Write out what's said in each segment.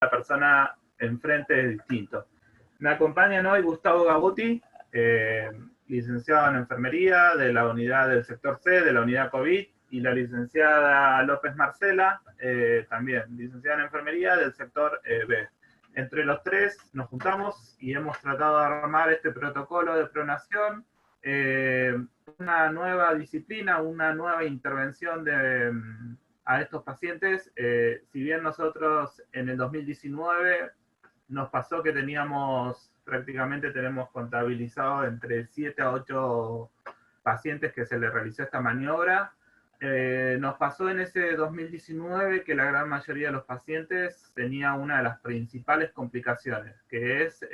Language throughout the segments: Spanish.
la persona enfrente es distinto. Me acompañan hoy Gustavo Gabuti, licenciado en enfermería de la unidad del sector C, de la unidad COVID, y la licenciada López Marcela, también licenciada en enfermería del sector B. Entre los tres nos juntamos y hemos tratado de armar este protocolo de pronación, una nueva disciplina, una nueva intervención a estos pacientes. Si bien nosotros en el 2019 nos pasó que prácticamente tenemos contabilizado entre 7 a 8 pacientes que se les realizó esta maniobra. Nos pasó en ese 2019 que la gran mayoría de los pacientes tenía una de las principales complicaciones, que es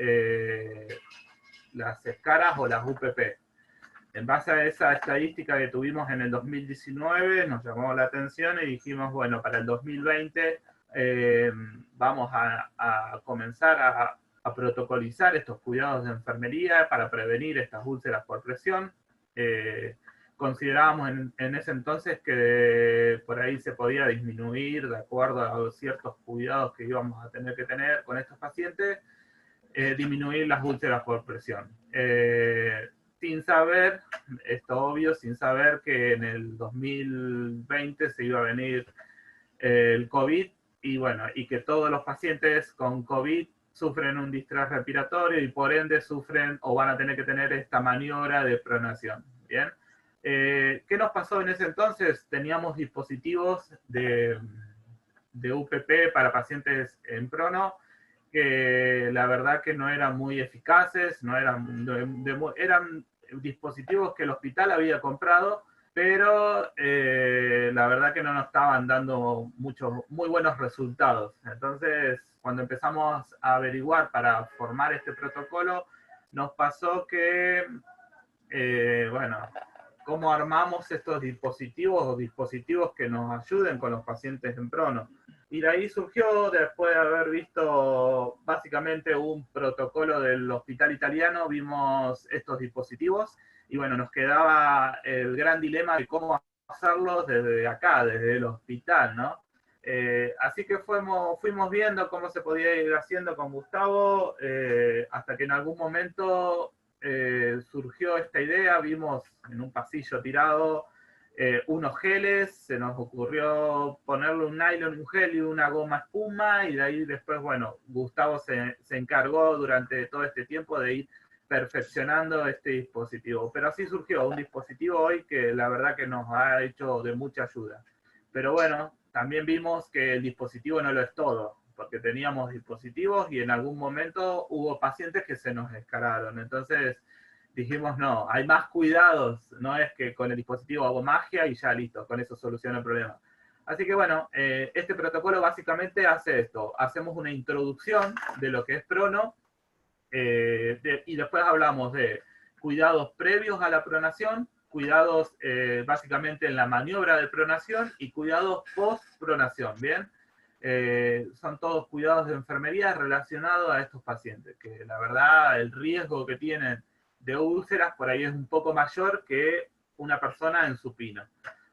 las escaras o las UPP. En base a esa estadística que tuvimos en el 2019, nos llamó la atención y dijimos, bueno, para el 2020 vamos a comenzar a protocolizar estos cuidados de enfermería para prevenir estas úlceras por presión. Considerábamos en ese entonces que por ahí se podía disminuir de acuerdo a ciertos cuidados que íbamos a tener que tener con estos pacientes, disminuir las úlceras por presión. Sin saber, esto obvio, sin saber que en el 2020 se iba a venir el COVID, y bueno, y que todos los pacientes con COVID sufren un distrés respiratorio y por ende sufren o van a tener que tener esta maniobra de pronación. ¿Bien? ¿Qué nos pasó en ese entonces? Teníamos dispositivos de UPP para pacientes en prono que la verdad que no eran muy eficaces, eran dispositivos que el hospital había comprado, pero la verdad que no nos estaban dando muy buenos resultados. Entonces, cuando empezamos a averiguar para formar este protocolo, nos pasó que, bueno, cómo armamos estos dispositivos o dispositivos que nos ayuden con los pacientes en prono. Y de ahí surgió, después de haber visto básicamente un protocolo del hospital italiano, vimos estos dispositivos y bueno, nos quedaba el gran dilema de cómo hacerlos desde acá, desde el hospital, ¿no? Así que fuimos viendo cómo se podía ir haciendo con Gustavo, hasta que en algún momento surgió esta idea, vimos en un pasillo tirado unos geles, se nos ocurrió ponerle un nylon, un gel y una goma espuma, y de ahí después, bueno, Gustavo se encargó durante todo este tiempo de ir perfeccionando este dispositivo. Pero así surgió un dispositivo hoy que la verdad que nos ha hecho de mucha ayuda. Pero bueno, también vimos que el dispositivo no lo es todo, porque teníamos dispositivos y en algún momento hubo pacientes que se nos escararon. Entonces dijimos, no, hay más cuidados, no es que con el dispositivo hago magia y ya listo, con eso soluciono el problema. Así que bueno, este protocolo básicamente hace esto, hacemos una introducción de lo que es prono, y después hablamos de cuidados previos a la pronación, cuidados básicamente en la maniobra de pronación y cuidados post-pronación, ¿bien? Son todos cuidados de enfermería relacionados a estos pacientes, que la verdad el riesgo que tienen de úlceras por ahí es un poco mayor que una persona en supino.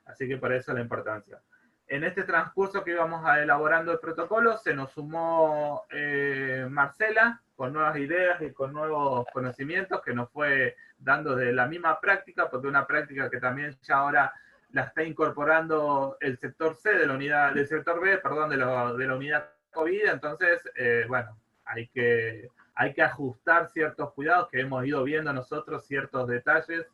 Así que por eso la importancia. En este transcurso que íbamos elaborando el protocolo, se nos sumó Marcela con nuevas ideas y con nuevos conocimientos que nos fue dando de la misma práctica, porque una práctica que también ya ahora la está incorporando el sector C de la unidad, del sector B, perdón, de la unidad COVID. Entonces, bueno, hay que ajustar ciertos cuidados que hemos ido viendo nosotros, ciertos detalles,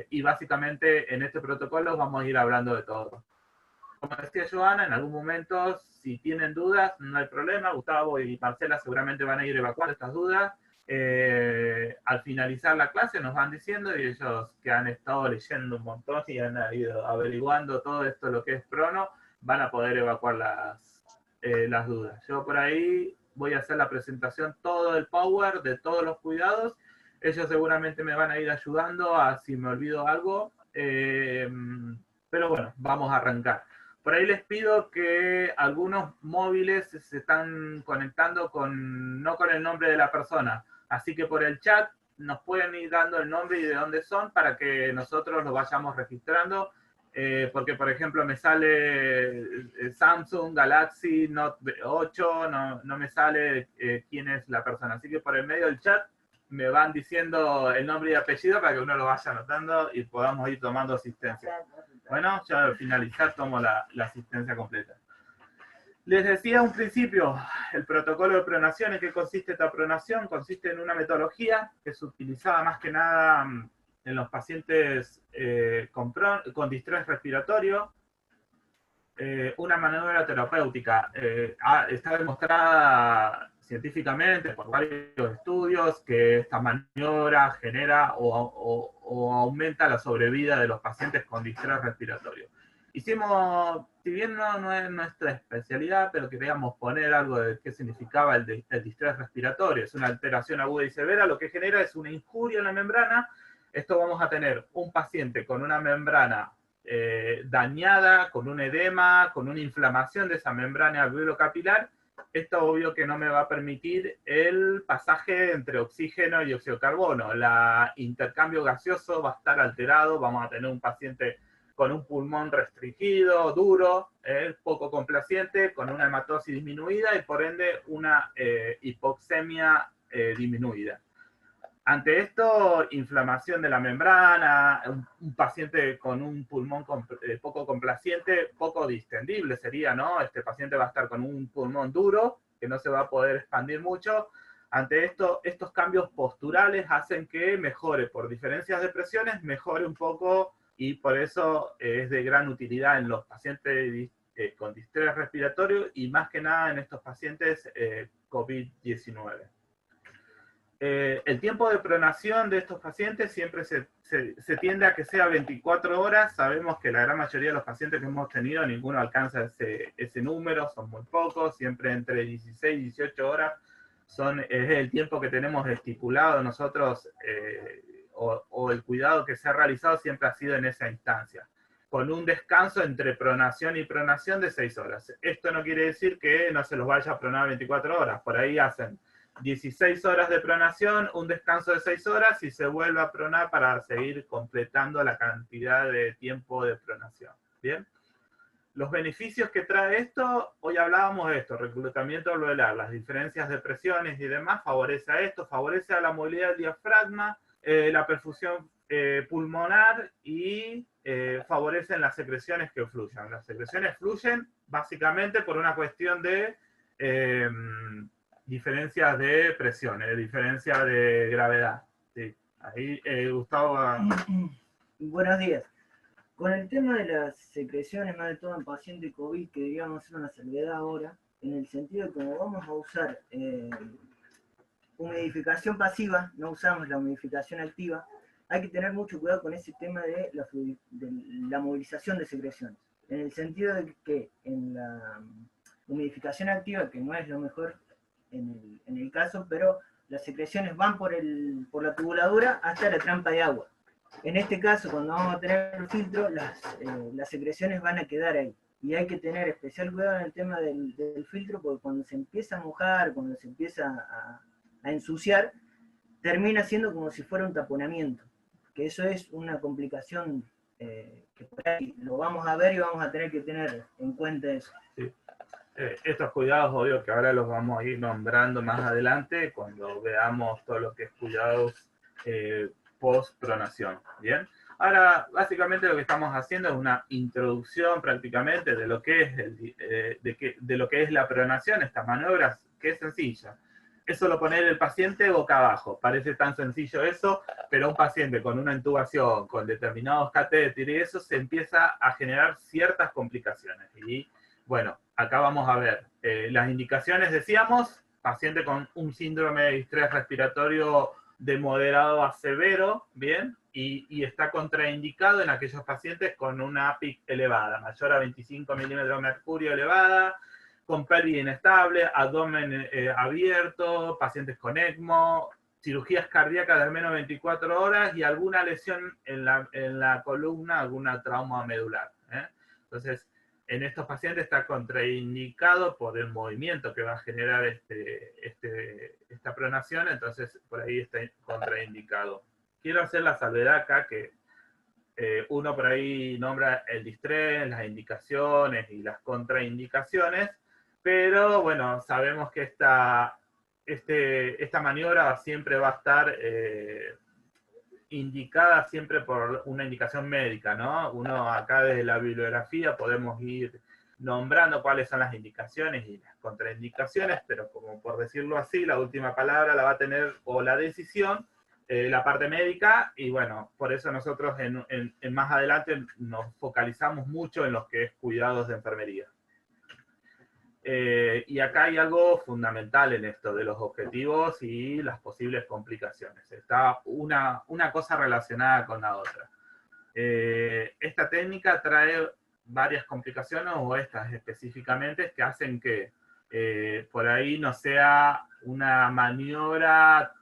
y básicamente en este protocolo vamos a ir hablando de todo. Como decía Joana, en algún momento, si tienen dudas, no hay problema. Gustavo y Marcela seguramente van a ir evacuando estas dudas. Al finalizar la clase nos van diciendo, y ellos que han estado leyendo un montón y han ido averiguando todo esto, lo que es prono, van a poder evacuar las dudas. Yo por ahí voy a hacer la presentación, todo el power de todos los cuidados. Ellos seguramente me van a ir ayudando a si me olvido algo. Pero bueno, vamos a arrancar. Por ahí les pido que algunos móviles se están conectando no con el nombre de la persona. Así que por el chat nos pueden ir dando el nombre y de dónde son para que nosotros lo vayamos registrando porque, por ejemplo, me sale Samsung Galaxy Note 8, no me sale quién es la persona. Así que por el medio del chat me van diciendo el nombre y apellido para que uno lo vaya anotando y podamos ir tomando asistencia. Bueno, ya al finalizar tomo la asistencia completa. Les decía un principio, el protocolo de pronación. ¿En qué consiste esta pronación? Consiste en una metodología que se utilizaba más que nada en los pacientes con distrés respiratorio, una maniobra terapéutica. Está demostrada científicamente por varios estudios que esta maniobra genera o aumenta la sobrevida de los pacientes con distrés respiratorio. Hicimos, si bien no es nuestra especialidad, pero queríamos poner algo de qué significaba el distrés respiratorio. Es una alteración aguda y severa, lo que genera es una injuria en la membrana. Esto vamos a tener un paciente con una membrana dañada, con un edema, con una inflamación de esa membrana alveolo-capilar. Esto obvio que no me va a permitir el pasaje entre oxígeno y óxido de carbono. El intercambio gaseoso va a estar alterado, vamos a tener un paciente con un pulmón restringido, duro, poco complaciente, con una hematosis disminuida y por ende una hipoxemia disminuida. Ante esto, inflamación de la membrana, un paciente con un pulmón poco complaciente, poco distendible sería, ¿no? Este paciente va a estar con un pulmón duro, que no se va a poder expandir mucho. Ante esto, estos cambios posturales hacen que mejore, por diferencias de presiones, mejore un poco, y por eso es de gran utilidad en los pacientes con distrés respiratorio y más que nada en estos pacientes COVID-19. El tiempo de pronación de estos pacientes siempre se tiende a que sea 24 horas. Sabemos que la gran mayoría de los pacientes que hemos tenido, ninguno alcanza ese número, son muy pocos, siempre entre 16 y 18 horas es el tiempo que tenemos estipulado nosotros, o el cuidado que se ha realizado siempre ha sido en esa instancia, con un descanso entre pronación y pronación de 6 horas. Esto no quiere decir que no se los vaya a pronar 24 horas, por ahí hacen 16 horas de pronación, un descanso de 6 horas y se vuelve a pronar para seguir completando la cantidad de tiempo de pronación. ¿Bien? Los beneficios que trae esto, hoy hablábamos de esto, reclutamiento alveolar, las diferencias de presiones y demás, favorece a esto, favorece a la movilidad del diafragma, la perfusión pulmonar y favorecen las secreciones que fluyan. Las secreciones fluyen básicamente por una cuestión de diferencias de presión, diferencia de gravedad. Sí. Ahí, Gustavo. Buenos días. Con el tema de las secreciones, más de todo en paciente COVID, que deberíamos hacer una salvedad ahora, en el sentido de que como vamos a usar humidificación pasiva, no usamos la humidificación activa, hay que tener mucho cuidado con ese tema de la movilización de secreciones. En el sentido de que en la humidificación activa, que no es lo mejor en el caso, pero las secreciones van por la tubuladura hasta la trampa de agua. En este caso, cuando vamos a tener el filtro, las secreciones van a quedar ahí. Y hay que tener especial cuidado en el tema del filtro, porque cuando se empieza a mojar, cuando se empieza a ensuciar, termina siendo como si fuera un taponamiento. Que eso es una complicación que por ahí lo vamos a ver y vamos a tener que tener en cuenta eso. Sí. Estos cuidados, obvio que ahora los vamos a ir nombrando más adelante cuando veamos todo lo que es cuidados post-pronación. ¿Bien? Ahora, básicamente lo que estamos haciendo es una introducción prácticamente de lo que es, de lo que es la pronación, estas maniobras, que es sencilla. Es solo poner el paciente boca abajo. Parece tan sencillo eso, pero un paciente con una intubación, con determinados catéteres y eso, se empieza a generar ciertas complicaciones. Y bueno, acá vamos a ver las indicaciones. Decíamos, paciente con un síndrome de distrés respiratorio de moderado a severo, ¿bien? Y está contraindicado en aquellos pacientes con una APIC elevada, mayor a 25 milímetros de mercurio elevada, con pelvis inestable, abdomen abierto, pacientes con ECMO, cirugías cardíacas de al menos 24 horas y alguna lesión en la columna, alguna trauma medular. Entonces, en estos pacientes está contraindicado por el movimiento que va a generar esta pronación, entonces por ahí está contraindicado. Quiero hacer la salvedad acá que Uno por ahí nombra el distrés, las indicaciones y las contraindicaciones, pero bueno, sabemos que esta maniobra siempre va a estar indicada siempre por una indicación médica, ¿no? Uno acá desde la bibliografía podemos ir nombrando cuáles son las indicaciones y las contraindicaciones, pero como por decirlo así, la última palabra la va a tener, o la decisión, la parte médica, y bueno, por eso nosotros en más adelante nos focalizamos mucho en lo que es cuidados de enfermería. Y acá hay algo fundamental en esto de los objetivos y las posibles complicaciones. Está una cosa relacionada con la otra. Esta técnica trae varias complicaciones, o estas específicamente, que hacen que por ahí no sea una maniobra,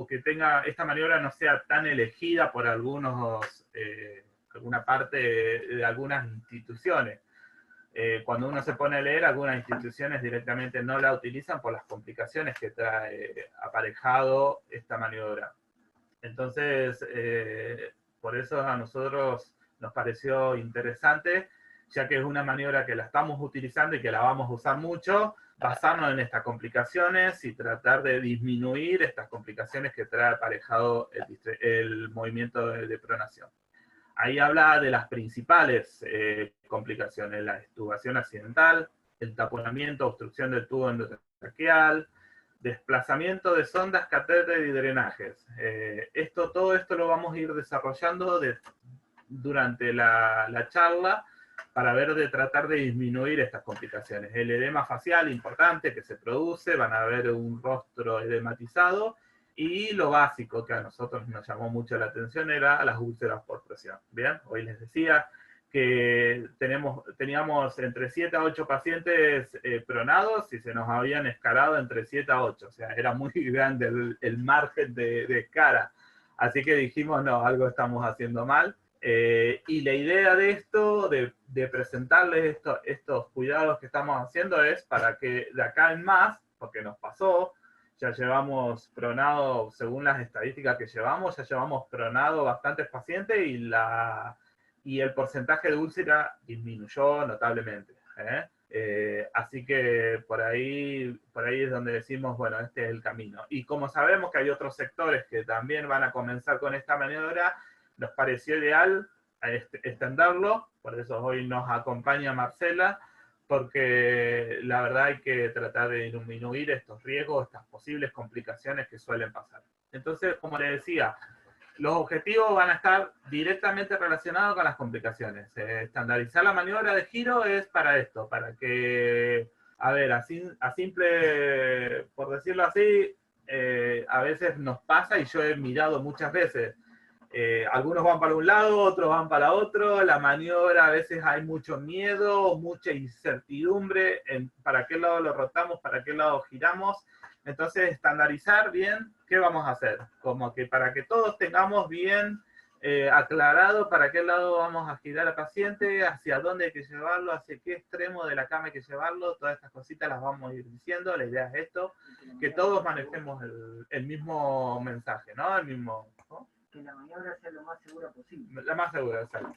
o que esta maniobra no sea tan elegida por alguna parte de algunas instituciones. Cuando uno se pone a leer, algunas instituciones directamente no la utilizan por las complicaciones que trae aparejado esta maniobra. Entonces, por eso a nosotros nos pareció interesante, ya que es una maniobra que la estamos utilizando y que la vamos a usar mucho, basarnos en estas complicaciones y tratar de disminuir estas complicaciones que trae aparejado el movimiento de pronación. Ahí habla de las principales complicaciones: la extubación accidental, el taponamiento, obstrucción del tubo endotraqueal, desplazamiento de sondas, catéter y drenajes. Todo esto lo vamos a ir desarrollando durante la charla, para ver de tratar de disminuir estas complicaciones. El edema facial importante que se produce, van a ver un rostro edematizado, y lo básico que a nosotros nos llamó mucho la atención era las úlceras por presión. Bien, hoy les decía que teníamos entre 7 a 8 pacientes pronados, y se nos habían escalado entre 7 a 8, o sea, era muy grande el margen de escara. Así que dijimos, no, algo estamos haciendo mal. Y la idea de esto, de presentarles estos cuidados que estamos haciendo, es para que de acá en más, porque nos pasó, ya llevamos pronado, según las estadísticas que llevamos, ya llevamos pronado bastantes pacientes, y el porcentaje de úlcera disminuyó notablemente. Así que por ahí es donde decimos, bueno, este es el camino. Y como sabemos que hay otros sectores que también van a comenzar con esta maniobra, nos pareció ideal extenderlo, por eso hoy nos acompaña Marcela, porque la verdad hay que tratar de disminuir estos riesgos, estas posibles complicaciones que suelen pasar. Entonces, como le decía, los objetivos van a estar directamente relacionados con las complicaciones. Estandarizar la maniobra de giro es para esto, para que, a ver, a simple, por decirlo así, a veces nos pasa, y yo he mirado muchas veces, algunos van para un lado, otros van para otro, la maniobra a veces hay mucho miedo, mucha incertidumbre en para qué lado lo rotamos, para qué lado giramos. Entonces, estandarizar bien qué vamos a hacer, como que para que todos tengamos bien aclarado para qué lado vamos a girar al paciente, hacia dónde hay que llevarlo, hacia qué extremo de la cama hay que llevarlo, todas estas cositas las vamos a ir diciendo. La idea es esto, que todos manejemos el mismo mensaje, ¿no? El mismo, ¿no? Que la maniobra sea lo más segura posible. La más segura, exacto.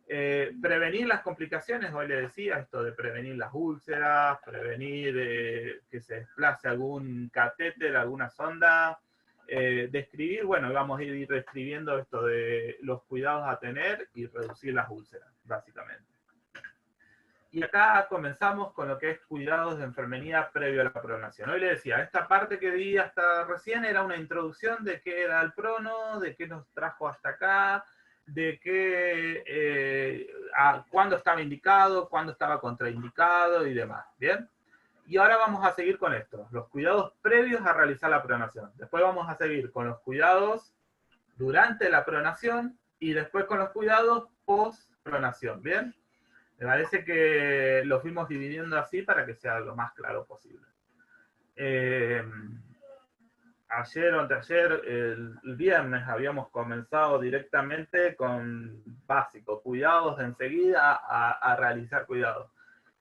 Prevenir las complicaciones, hoy le decía, esto de prevenir las úlceras, prevenir que se desplace algún catéter, alguna sonda, describir, bueno, vamos a ir describiendo esto de los cuidados a tener y reducir las úlceras, básicamente. Y acá comenzamos con lo que es cuidados de enfermería previo a la pronación. Hoy le decía, esta parte que vi hasta recién era una introducción de qué era el prono, de qué nos trajo hasta acá, de qué, cuándo estaba indicado, cuándo estaba contraindicado y demás. ¿Bien? Y ahora vamos a seguir con esto, los cuidados previos a realizar la pronación. Después vamos a seguir con los cuidados durante la pronación, y después con los cuidados post pronación. ¿Bien? Me parece que lo fuimos dividiendo así para que sea lo más claro posible. Ayer o anteayer, el viernes, habíamos comenzado directamente con básico, cuidados de enseguida a realizar cuidados.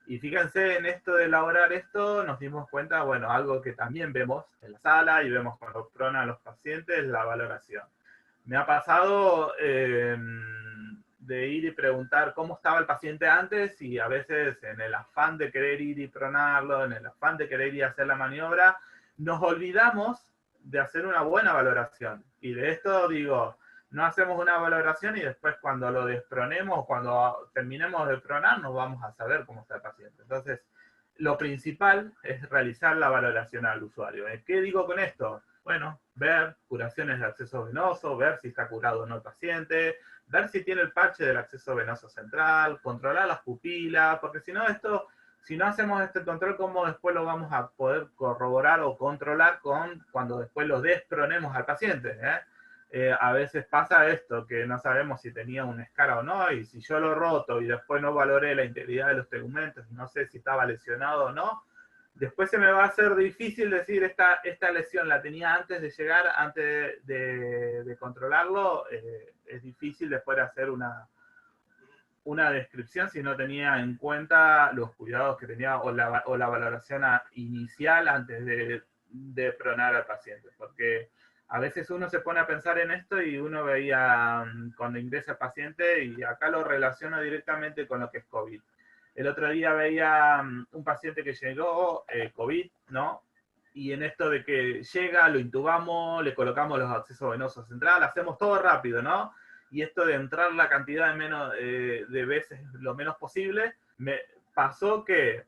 Y fíjense, en esto de elaborar esto, nos dimos cuenta, bueno, algo que también vemos en la sala y vemos cuando pronan los pacientes, la valoración. Me ha pasado de ir y preguntar cómo estaba el paciente antes y a veces en el afán de querer ir y pronarlo, en el afán de querer ir a hacer la maniobra, nos olvidamos de hacer una buena valoración. Y de esto digo, no hacemos una valoración y después cuando lo despronemos, cuando terminemos de pronar, no vamos a saber cómo está el paciente. Entonces, lo principal es realizar la valoración al usuario. ¿Qué digo con esto? Bueno, ver curaciones de acceso venoso, ver si está curado o no el paciente, ver si tiene el parche del acceso venoso central, controlar las pupilas, porque si no esto, si no hacemos este control, ¿cómo después lo vamos a poder corroborar o controlar cuando después lo despronemos al paciente? A veces pasa esto, que no sabemos si tenía una escara o no, y si yo lo roto y después no valoré la integridad de los tegumentos, no sé si estaba lesionado o no, después se me va a hacer difícil decir esta lesión la tenía antes de llegar, antes de controlarlo, es difícil después de hacer una descripción si no tenía en cuenta los cuidados que tenía o la valoración inicial antes de pronar al paciente, porque a veces uno se pone a pensar en esto y uno veía cuando ingresa el paciente y acá lo relaciono directamente con lo que es COVID. El otro día veía un paciente que llegó, COVID, ¿no? Y en esto de que llega, lo intubamos, le colocamos los accesos venosos centrales, hacemos todo rápido, ¿no? Y esto de entrar la cantidad de veces lo menos posible, me pasó que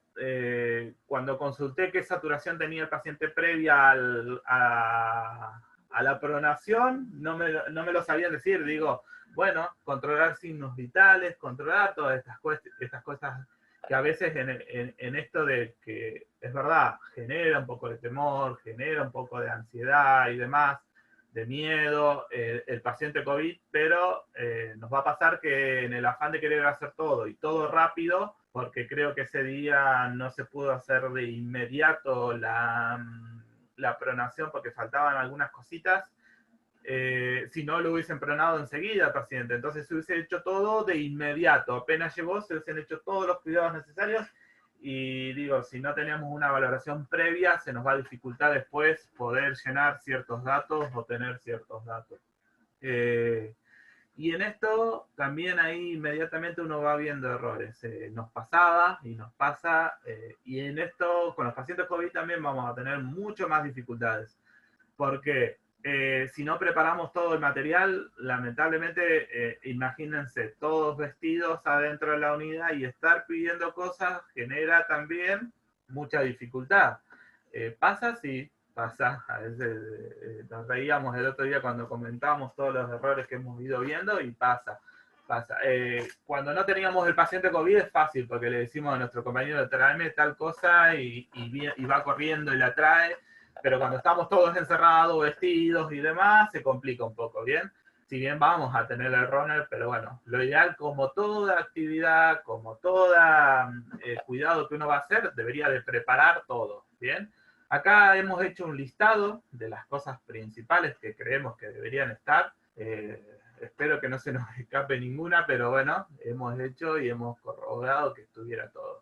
cuando consulté qué saturación tenía el paciente previa a la pronación, no me lo sabían decir. Digo, bueno, controlar signos vitales, controlar todas estas cosas que a veces en esto de que, es verdad, genera un poco de temor, genera un poco de ansiedad y demás, de miedo, el paciente COVID, pero nos va a pasar que en el afán de querer hacer todo y todo rápido, porque creo que ese día no se pudo hacer de inmediato la pronación porque faltaban algunas cositas, si no lo hubiesen pronado enseguida al paciente. Entonces se hubiese hecho todo de inmediato. Apenas llegó, se hubiesen hecho todos los cuidados necesarios. Y digo, si no teníamos una valoración previa, se nos va a dificultar después poder llenar ciertos datos o tener ciertos datos. Y en esto también ahí inmediatamente uno va viendo errores. Nos pasaba y nos pasa. Y en esto, con los pacientes COVID también vamos a tener mucho más dificultades. Porque si no preparamos todo el material, lamentablemente, imagínense, todos vestidos adentro de la unidad y estar pidiendo cosas genera también mucha dificultad. ¿Pasa? Sí, pasa. A veces nos reíamos el otro día cuando comentábamos todos los errores que hemos ido viendo y pasa. Pasa. Cuando no teníamos el paciente COVID es fácil porque le decimos a nuestro compañero, tráeme tal cosa y va corriendo y la trae. Pero cuando estamos todos encerrados, vestidos y demás, se complica un poco, ¿bien? Si bien vamos a tener el runner, pero bueno, lo ideal, como toda actividad, como todo cuidado que uno va a hacer, debería de preparar todo, ¿bien? Acá hemos hecho un listado de las cosas principales que creemos que deberían estar. Espero que no se nos escape ninguna, pero bueno, hemos hecho y hemos corroborado que estuviera todo.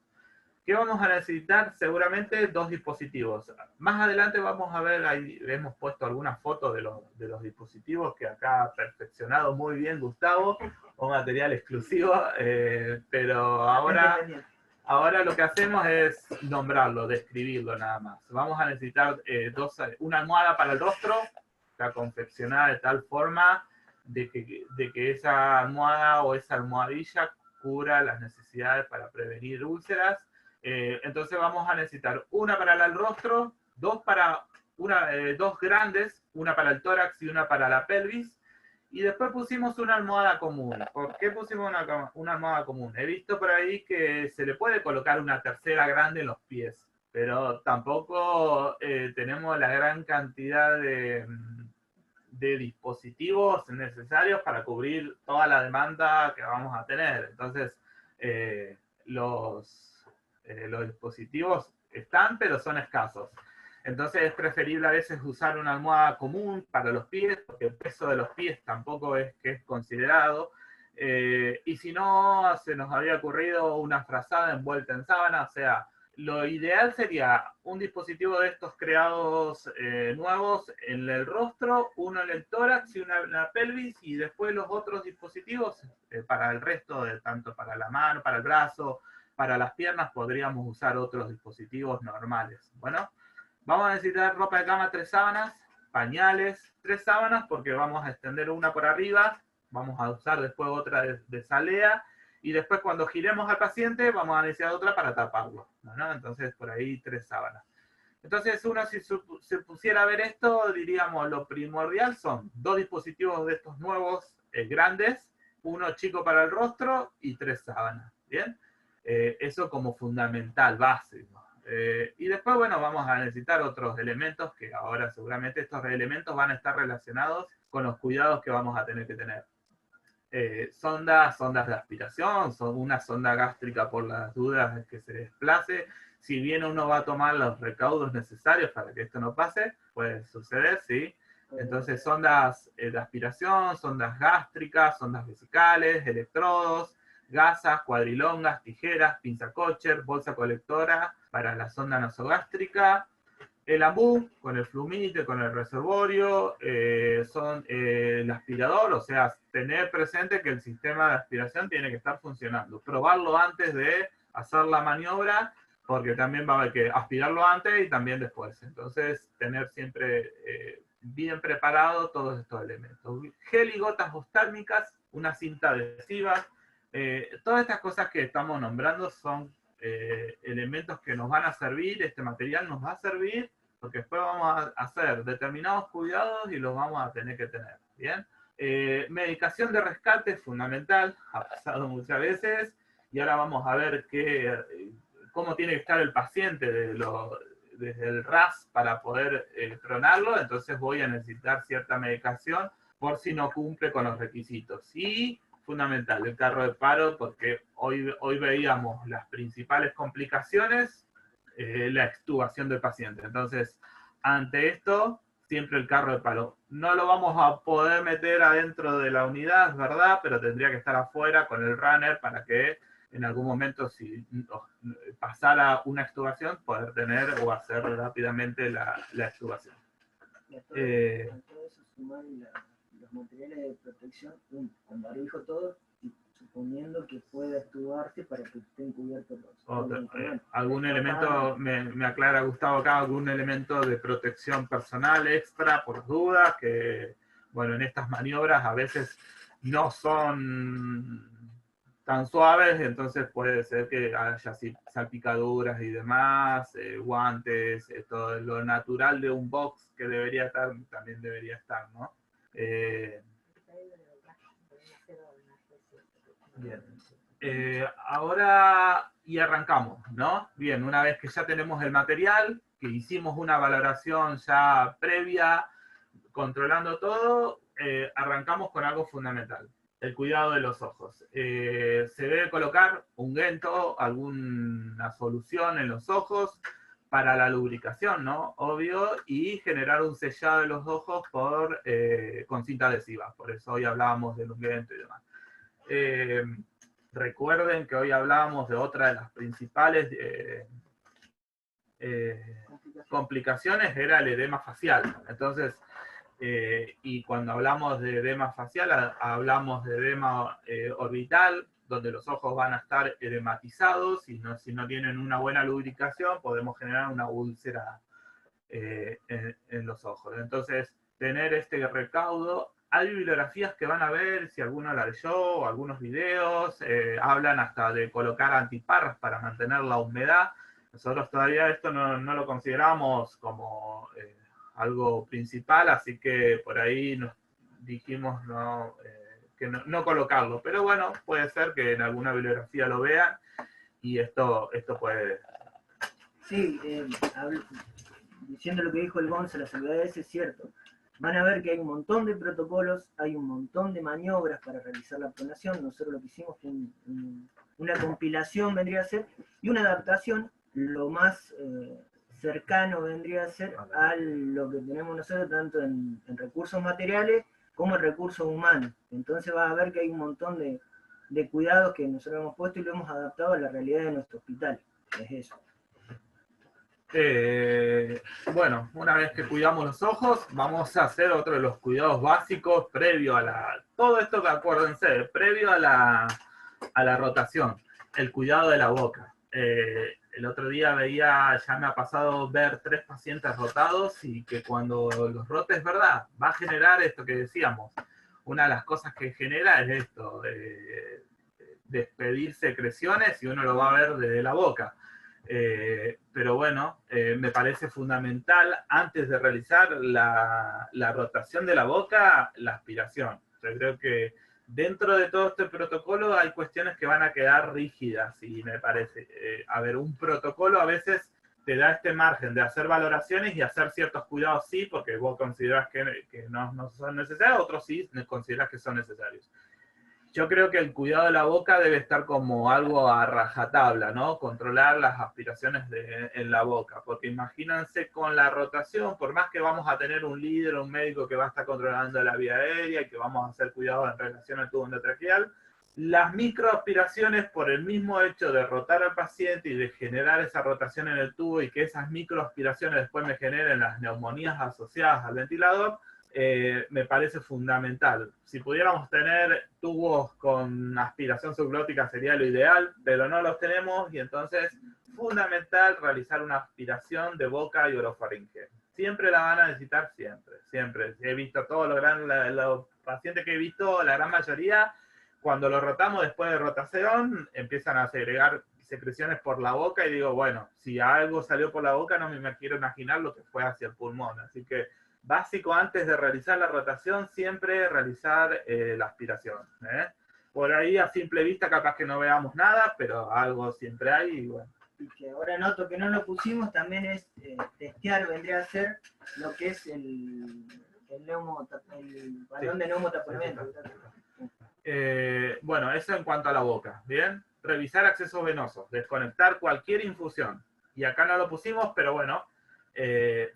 ¿Qué vamos a necesitar? Seguramente 2 dispositivos. Más adelante vamos a ver, ahí hemos puesto algunas fotos de los dispositivos que acá ha perfeccionado muy bien Gustavo, un material exclusivo, pero ahora lo que hacemos es nombrarlo, describirlo nada más. Vamos a necesitar una almohada para el rostro, está confeccionada de tal forma de que esa almohada o esa almohadilla cubra las necesidades para prevenir úlceras. Entonces vamos a necesitar una para el rostro, dos grandes, una para el tórax y una para la pelvis. Y después pusimos una almohada común. ¿Por qué pusimos una almohada común? He visto por ahí que se le puede colocar una tercera grande en los pies, pero tampoco tenemos la gran cantidad de dispositivos necesarios para cubrir toda la demanda que vamos a tener. Entonces, los dispositivos están, pero son escasos. Entonces es preferible a veces usar una almohada común para los pies, porque el peso de los pies tampoco es que es considerado. Y si no, se nos había ocurrido una frazada envuelta en sábana, o sea, lo ideal sería un dispositivo de estos creados nuevos en el rostro, uno en el tórax y uno en la pelvis, y después los otros dispositivos para el resto, tanto para la mano, para el brazo, para las piernas, podríamos usar otros dispositivos normales. Bueno, vamos a necesitar ropa de cama, 3 sábanas, pañales, 3 sábanas, porque vamos a extender una por arriba, vamos a usar después otra de salea, y después cuando giremos al paciente vamos a necesitar otra para taparlo, ¿no? Entonces por ahí 3 sábanas. Entonces uno si se pusiera a ver esto, diríamos lo primordial son 2 dispositivos de estos nuevos grandes, uno chico para el rostro y 3 sábanas, ¿bien? Eso como fundamental, básico. Y después, bueno, vamos a necesitar otros elementos que ahora seguramente estos elementos van a estar relacionados con los cuidados que vamos a tener que tener. Sondas de aspiración, son una sonda gástrica por las dudas que se desplace. Si bien uno va a tomar los recaudos necesarios para que esto no pase, puede suceder, ¿sí? Entonces, sondas de aspiración, sondas gástricas, sondas vesicales, electrodos, gasas, cuadrilongas, tijeras, pinza-cocher, bolsa colectora para la sonda nasogástrica, el AMBU, con el flumite, con el reservorio, son el aspirador, o sea, tener presente que el sistema de aspiración tiene que estar funcionando. Probarlo antes de hacer la maniobra, porque también va a haber que aspirarlo antes y también después. Entonces, tener siempre bien preparado todos estos elementos. Gel y gotas oftálmicas, una cinta adhesiva, todas estas cosas que estamos nombrando son elementos que nos van a servir, este material nos va a servir, porque después vamos a hacer determinados cuidados y los vamos a tener que tener, ¿bien? Medicación de rescate es fundamental, ha pasado muchas veces, y ahora vamos a ver cómo tiene que estar el paciente desde el RAS para poder tronarlo, entonces voy a necesitar cierta medicación por si no cumple con los requisitos. Y fundamental, el carro de paro, porque hoy veíamos las principales complicaciones, la extubación del paciente. Entonces, ante esto, siempre el carro de paro. No lo vamos a poder meter adentro de la unidad, ¿verdad? Pero tendría que estar afuera con el runner para que en algún momento, si pasara una extubación, poder tener o hacer rápidamente la extubación. Y a todo eso sumar los materiales de protección, con barbijo todo, y suponiendo que pueda extubarse para que estén cubiertos los algún elemento, me aclara Gustavo acá, algún elemento de protección personal extra por dudas, que bueno, en estas maniobras a veces no son tan suaves, entonces puede ser que haya salpicaduras y demás, guantes, todo lo natural de un box que debería estar, también debería estar, ¿no? Bien. Ahora, y arrancamos, ¿no? Bien, una vez que ya tenemos el material, que hicimos una valoración ya previa, controlando todo, arrancamos con algo fundamental, el cuidado de los ojos. Se debe colocar ungüento, alguna solución en los ojos para la lubricación, ¿no? Obvio, y generar un sellado de los ojos con cinta adhesiva. Por eso hoy hablábamos del ungüento y demás. Recuerden que hoy hablábamos de otra de las principales complicaciones, era el edema facial. Entonces, y cuando hablamos de edema facial, hablamos de edema orbital, donde los ojos van a estar edematizados, y si no tienen una buena lubricación, podemos generar una úlcera en los ojos. Entonces, tener este recaudo. Hay bibliografías que van a ver, si alguno la leyó, o algunos videos, hablan hasta de colocar antiparras para mantener la humedad. Nosotros todavía esto no lo consideramos como algo principal, así que por ahí nos dijimos que no colocarlo. Pero bueno, puede ser que en alguna bibliografía lo vean, y esto puede... Sí, diciendo lo que dijo el Gonza, la salvedad es cierto. Van a ver que hay un montón de protocolos, hay un montón de maniobras para realizar la pronación. Nosotros lo que hicimos fue una compilación, vendría a ser, y una adaptación lo más cercano vendría a ser a lo que tenemos nosotros, tanto en recursos materiales como en recursos humanos. Entonces va a ver que hay un montón de cuidados que nosotros hemos puesto y lo hemos adaptado a la realidad de nuestro hospital. Es eso. Bueno, una vez que cuidamos los ojos, vamos a hacer otro de los cuidados básicos previo a todo esto que acuérdense, previo a la rotación, el cuidado de la boca. El otro día ya me ha pasado ver 3 pacientes rotados y que cuando los rotes, ¿verdad? Va a generar esto que decíamos. Una de las cosas que genera es esto, despedir secreciones y uno lo va a ver desde la boca. Pero bueno, me parece fundamental antes de realizar la rotación de la boca, la aspiración. Yo creo que dentro de todo este protocolo hay cuestiones que van a quedar rígidas y me parece, a ver, un protocolo a veces te da este margen de hacer valoraciones y hacer ciertos cuidados sí, porque vos consideras que no son necesarios, otros sí consideras que son necesarios. Yo creo que el cuidado de la boca debe estar como algo a rajatabla, ¿no? Controlar las aspiraciones en la boca, porque imagínense con la rotación, por más que vamos a tener un líder, un médico que va a estar controlando la vía aérea y que vamos a hacer cuidado en relación al tubo endotraqueal, las microaspiraciones, por el mismo hecho de rotar al paciente y de generar esa rotación en el tubo y que esas microaspiraciones después me generen las neumonías asociadas al ventilador, me parece fundamental. Si pudiéramos tener tubos con aspiración subglótica sería lo ideal, pero no los tenemos y entonces fundamental realizar una aspiración de boca y orofaringe. Siempre la van a necesitar, siempre. He visto todos los pacientes que he visto, la gran mayoría, cuando lo rotamos después de rotación, empiezan a segregar secreciones por la boca y digo, bueno, si algo salió por la boca no me quiero imaginar lo que fue hacia el pulmón, así que básico antes de realizar la rotación, siempre realizar la aspiración. Por ahí a simple vista capaz que no veamos nada, pero algo siempre hay y bueno. Y que ahora noto que no lo pusimos, también es testear, vendría a ser lo que es el balón de neumotaponamiento. Bueno, eso en cuanto a la boca, ¿bien? Revisar accesos venosos, desconectar cualquier infusión. Y acá no lo pusimos, pero bueno,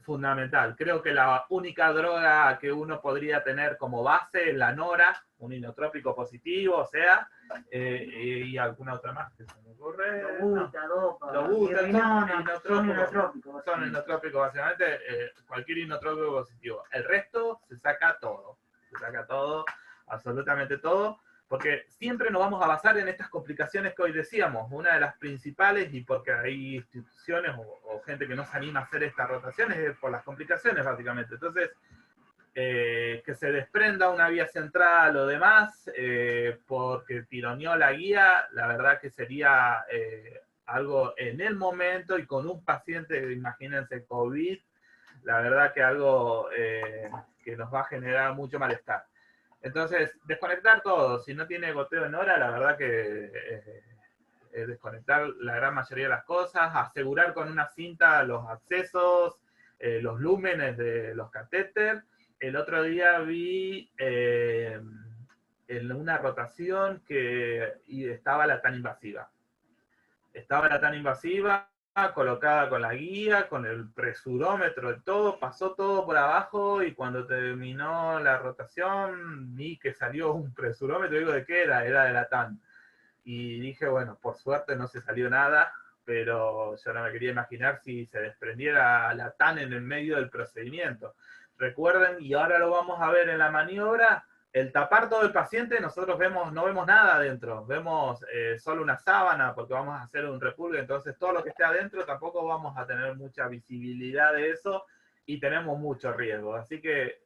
fundamental. Creo que la única droga que uno podría tener como base es la nora, un inotrópico positivo, o sea, y alguna otra más que se me ocurre. Lobuta, dopa, son inotrópicos, básicamente, cualquier inotrópico positivo. El resto se saca todo, absolutamente todo, porque siempre nos vamos a basar en estas complicaciones que hoy decíamos. Una de las principales, y porque hay instituciones o gente que no se anima a hacer estas rotaciones, es por las complicaciones, básicamente. Entonces, que se desprenda una vía central o demás, porque tironeó la guía, la verdad que sería algo en el momento y con un paciente, imagínense, COVID, la verdad que algo que nos va a generar mucho malestar. Entonces, desconectar todo. Si no tiene goteo en hora, la verdad que desconectar la gran mayoría de las cosas, asegurar con una cinta los accesos, los lúmenes de los catéteres. El otro día vi en una rotación que estaba la tan invasiva. Colocada con la guía, con el presurómetro, todo, pasó todo por abajo y cuando terminó la rotación vi que salió un presurómetro, digo, ¿de qué era? Era de la TAN. Y dije, bueno, por suerte no se salió nada, pero yo no me quería imaginar si se desprendiera la TAN en el medio del procedimiento. Recuerden, y ahora lo vamos a ver en la maniobra, el tapar todo el paciente, nosotros no vemos nada adentro, vemos solo una sábana porque vamos a hacer un repulgue, entonces todo lo que esté adentro tampoco vamos a tener mucha visibilidad de eso y tenemos mucho riesgo. Así que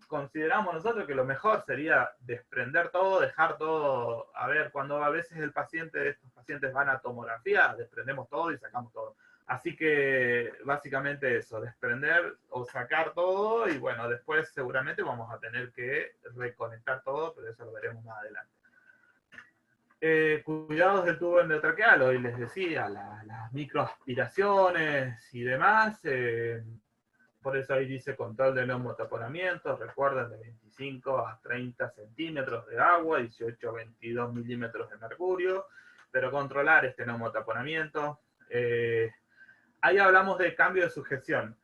consideramos nosotros que lo mejor sería desprender todo, dejar todo, a ver, cuando a veces estos pacientes van a tomografía, desprendemos todo y sacamos todo. Así que básicamente eso, desprender o sacar todo y bueno, después seguramente vamos a tener que reconectar todo, pero eso lo veremos más adelante. Cuidados del tubo endotraqueal, hoy les decía, las microaspiraciones y demás, por eso ahí dice control de neumotaponamiento, recuerden de 25 a 30 centímetros de agua, 18 a 22 milímetros de mercurio, pero controlar este neumotaponamiento. Ahí hablamos de cambio de sujeción.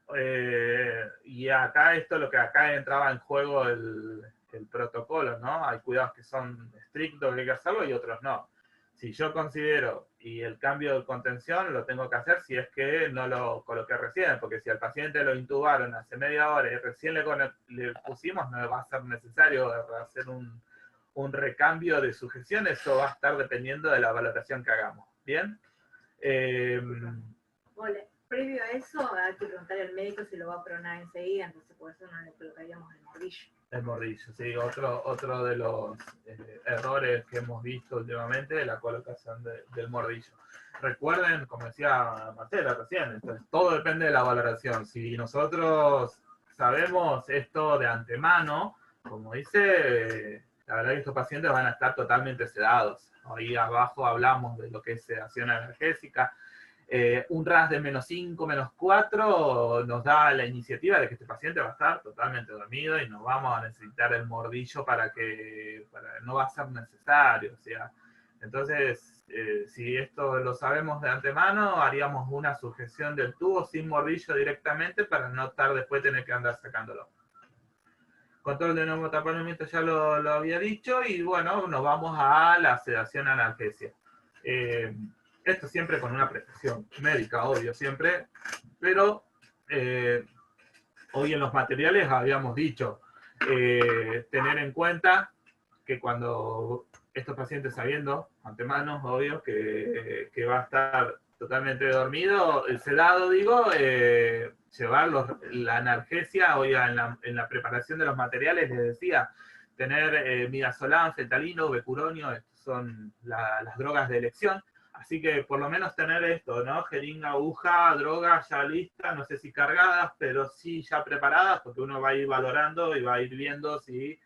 Y acá lo que acá entraba en juego el protocolo, ¿no? Hay cuidados que son estrictos, que hay que hacerlo, y otros no. Si yo considero, y el cambio de contención lo tengo que hacer si es que no lo coloqué recién, porque si al paciente lo intubaron hace media hora y recién le pusimos, no va a ser necesario hacer un recambio de sujeción, eso va a estar dependiendo de la valoración que hagamos. ¿Bien? Bueno, previo a eso hay que preguntarle al médico si lo va a pronar enseguida, entonces por eso no le colocaríamos el mordillo. El mordillo, sí, otro de los errores que hemos visto últimamente es la colocación del mordillo. Recuerden, como decía Marcela recién, entonces, todo depende de la valoración. Si nosotros sabemos esto de antemano, como dice, la verdad que estos pacientes van a estar totalmente sedados. Ahí abajo hablamos de lo que es sedación analgésica. Un RAS de -5, -4 nos da la iniciativa de que este paciente va a estar totalmente dormido y no vamos a necesitar el mordillo no va a ser necesario. O sea, entonces, si esto lo sabemos de antemano, haríamos una sujeción del tubo sin mordillo directamente para no estar después tener que andar sacándolo. Control de neumotaponamiento ya lo había dicho, y bueno, nos vamos a la sedación analgesia. Esto siempre con una prescripción médica, obvio, siempre, pero hoy en los materiales habíamos dicho tener en cuenta que cuando estos pacientes sabiendo antemano, obvio, que va a estar totalmente dormido, sedado, digo, llevar la analgesia, hoy en la preparación de los materiales les decía, tener midazolam, fetalino, becuronio, estas son las drogas de elección. Así que por lo menos tener esto, ¿no? Jeringa, aguja, droga ya lista, no sé si cargadas, pero sí ya preparadas, porque uno va a ir valorando y va a ir viendo si,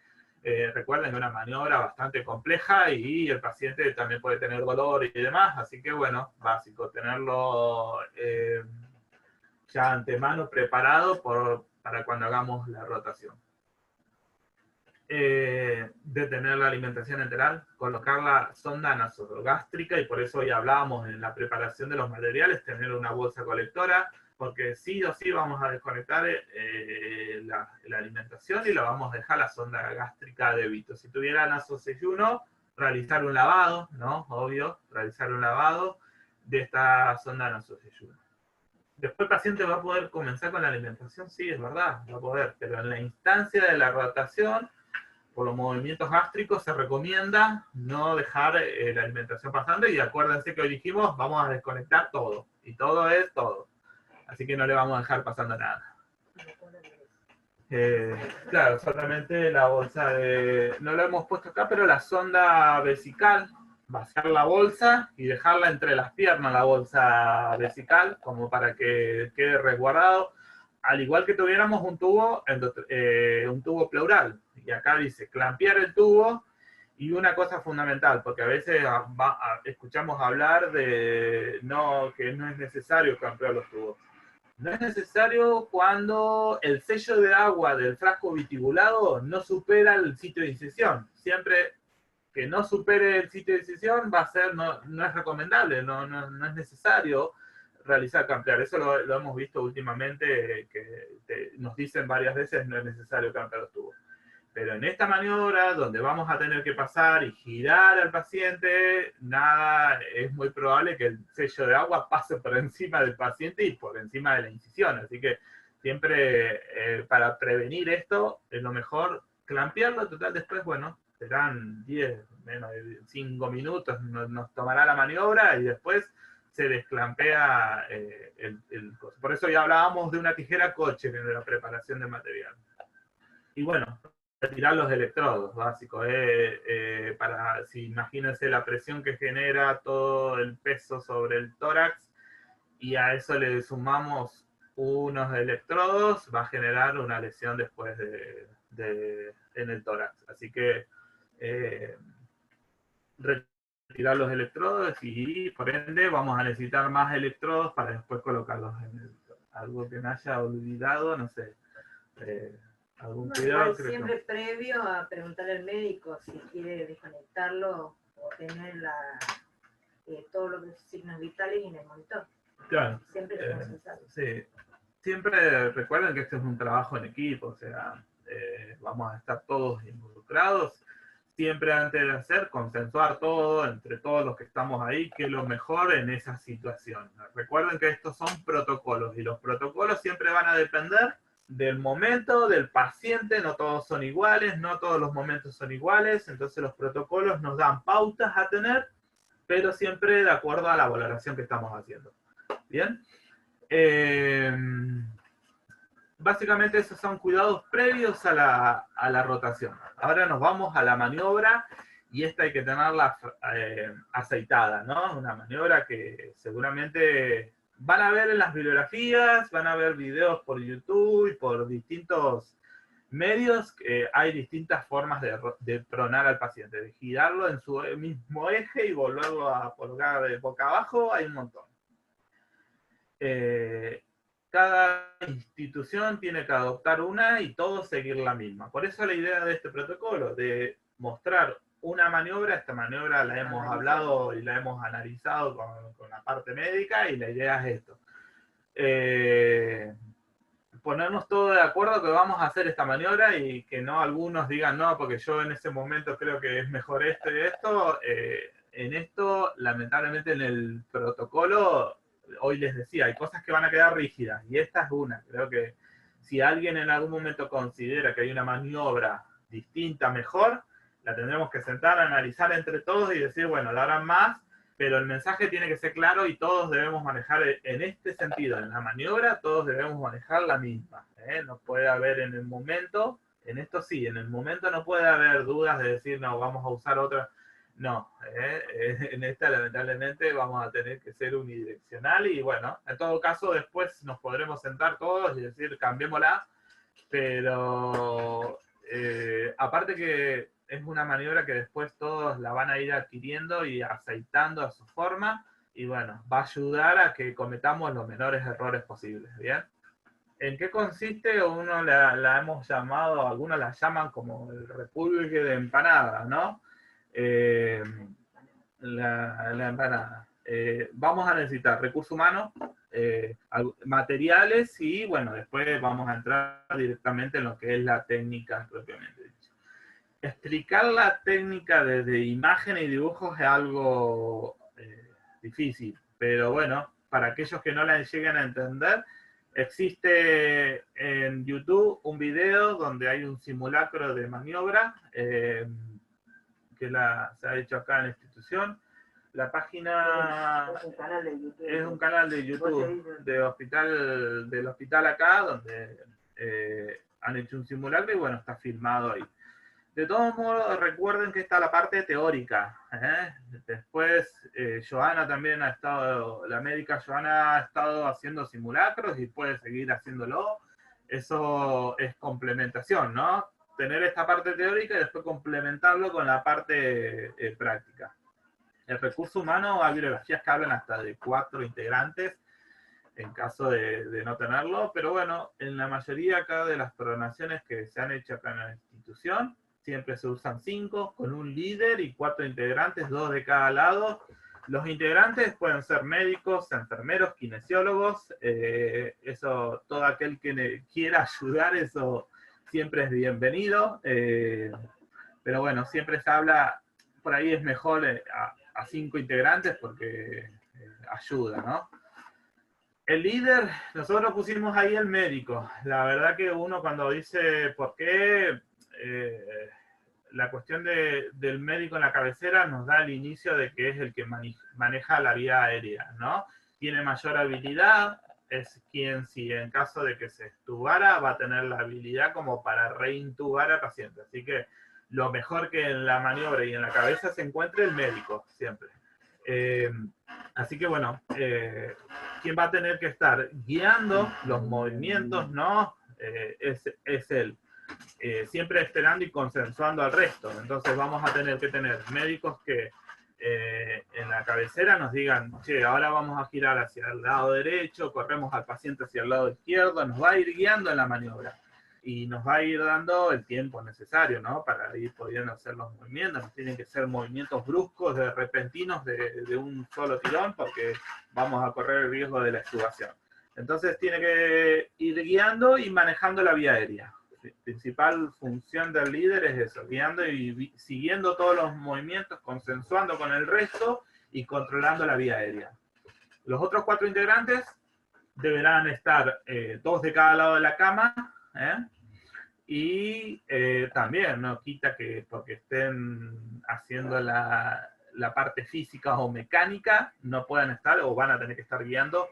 recuerden que es una maniobra bastante compleja y el paciente también puede tener dolor y demás, así que bueno, básico, tenerlo ya antemano preparado para cuando hagamos la rotación. Detener la alimentación enteral, colocar la sonda nasogástrica, y por eso hoy hablábamos en la preparación de los materiales, tener una bolsa colectora, porque sí o sí vamos a desconectar la alimentación y la vamos a dejar la sonda gástrica de Vito. Si tuviera nasoseyuno, realizar un lavado, ¿no? Obvio, realizar un lavado de esta sonda nasoseyuno. Después el paciente va a poder comenzar con la alimentación, sí, es verdad, va a poder, pero en la instancia de la rotación, por los movimientos gástricos, se recomienda no dejar la alimentación pasando, y acuérdense que hoy dijimos, vamos a desconectar todo, y todo es todo. Así que no le vamos a dejar pasando nada. Claro, solamente la bolsa no lo hemos puesto acá, pero la sonda vesical, vaciar la bolsa y dejarla entre las piernas, la bolsa vesical, como para que quede resguardado, al igual que tuviéramos un tubo pleural. Y acá dice, clampear el tubo, y una cosa fundamental, porque a veces escuchamos hablar de que no es necesario clampear los tubos. No es necesario cuando el sello de agua del frasco vitibulado no supera el sitio de incisión. Siempre que no supere el sitio de incisión no es recomendable, no es necesario realizar clampear. Eso lo hemos visto últimamente, que nos dicen varias veces no es necesario clampear los tubos. Pero en esta maniobra, donde vamos a tener que pasar y girar al paciente, es muy probable que el sello de agua pase por encima del paciente y por encima de la incisión. Así que siempre para prevenir esto, es lo mejor clampearlo. Total, después, bueno, serán 10, menos de 5 minutos, nos tomará la maniobra y después se desclampea el coso. Por eso ya hablábamos de una tijera coche en la preparación del material. Y bueno, retirar los electrodos, básico. Imagínense la presión que genera todo el peso sobre el tórax, y a eso le sumamos unos electrodos, va a generar una lesión después en el tórax. Así que retirar los electrodos, y por ende vamos a necesitar más electrodos para después colocarlos en el tórax. Algo que me haya olvidado, no sé. ¿Algún cuidado? Siempre previo a preguntarle al médico si quiere desconectarlo o tener todo lo que es signos vitales en el monitor. Claro. Siempre es necesario. Sí. Siempre recuerden que esto es un trabajo en equipo, o sea, vamos a estar todos involucrados. siempre antes de hacer, consensuar todo entre todos los que estamos ahí, qué es lo mejor en esa situación. Recuerden que estos son protocolos y los protocolos siempre van a depender del momento, del paciente, no todos son iguales, no todos los momentos son iguales, entonces los protocolos nos dan pautas a tener, pero siempre de acuerdo a la valoración que estamos haciendo. ¿Bien? Básicamente esos son cuidados previos a la rotación. Ahora nos vamos a la maniobra y esta hay que tenerla aceitada, ¿no? Una maniobra que seguramente van a ver en las bibliografías, van a ver videos por YouTube y por distintos medios. Hay distintas formas de pronar al paciente, de girarlo en su mismo eje y volverlo a colgar de boca abajo, hay un montón. Cada institución tiene que adoptar una y todos seguir la misma. Por eso la idea de este protocolo, de mostrar una maniobra, esta maniobra la hemos hablado y la hemos analizado con la parte médica, y la idea es esto. Ponernos todos de acuerdo que vamos a hacer esta maniobra y que no algunos digan, no, porque yo en ese momento creo que es mejor esto y esto. En esto, lamentablemente, en el protocolo, hoy les decía, hay cosas que van a quedar rígidas, y esta es una. Creo que si alguien en algún momento considera que hay una maniobra distinta, mejor, la tendremos que sentar, analizar entre todos y decir, bueno, la harán más, pero el mensaje tiene que ser claro y todos debemos manejar en este sentido. En la maniobra todos debemos manejar la misma. No puede haber en el momento, en esto sí, en el momento no puede haber dudas de decir, no, vamos a usar otra. No, en esta lamentablemente vamos a tener que ser unidireccional, y bueno, en todo caso después nos podremos sentar todos y decir cambiémosla, pero aparte que es una maniobra que después todos la van a ir adquiriendo y aceitando a su forma, y bueno, va a ayudar a que cometamos los menores errores posibles, ¿bien? ¿En qué consiste? Uno la hemos llamado, algunos la llaman como el repulgue de empanada, ¿no? La empanada. Vamos a necesitar recursos humanos, materiales, y bueno, después vamos a entrar directamente en lo que es la técnica propiamente dicha. Explicar la técnica desde imágenes y dibujos es algo difícil, pero bueno, para aquellos que no la lleguen a entender, existe en YouTube un video donde hay un simulacro de maniobra, que se ha hecho acá en la institución. La página es un canal de YouTube. Es un canal de YouTube del hospital acá, donde han hecho un simulacro y bueno, está filmado ahí. De todos modos, recuerden que está la parte teórica. Después, Joana también ha estado, la médica Joana ha estado haciendo simulacros y puede seguir haciéndolo. Eso es complementación, ¿no? Tener esta parte teórica y después complementarlo con la parte práctica. El recurso humano, hay bibliografías que hablan hasta de 4 integrantes, en caso de no tenerlo, pero bueno, en la mayoría acá de las pronaciones que se han hecho acá en la institución, siempre se usan 5, con un líder y 4 integrantes, 2 de cada lado. Los integrantes pueden ser médicos, enfermeros, kinesiólogos, eso, todo aquel que quiera ayudar, eso siempre es bienvenido, pero bueno, siempre se habla, por ahí es mejor a 5 integrantes porque ayuda, ¿no? El líder, nosotros pusimos ahí el médico. La verdad que uno cuando dice por qué, la cuestión del médico en la cabecera nos da el inicio de que es el que maneja la vía aérea, ¿no? Tiene mayor habilidad, es quien, si en caso de que se extubara, va a tener la habilidad como para reintubar al paciente. Así que lo mejor que en la maniobra y en la cabeza se encuentre el médico, siempre. Así que bueno, quien va a tener que estar guiando los movimientos, ¿no? Es él. Siempre esperando y consensuando al resto. Entonces vamos a tener que tener médicos que en la cabecera nos digan, che, ahora vamos a girar hacia el lado derecho, corremos al paciente hacia el lado izquierdo, nos va a ir guiando en la maniobra y nos va a ir dando el tiempo necesario, ¿no? Para ir pudiendo hacer los movimientos. No tienen que ser movimientos bruscos, repentinos, de un solo tirón, porque vamos a correr el riesgo de la extubación. Entonces tiene que ir guiando y manejando la vía aérea. principal función del líder es eso, guiando y siguiendo todos los movimientos, consensuando con el resto y controlando la vía aérea. Los otros 4 integrantes deberán estar 2 de cada lado de la cama, y también no quita que porque estén haciendo la parte física o mecánica, no puedan estar o van a tener que estar guiando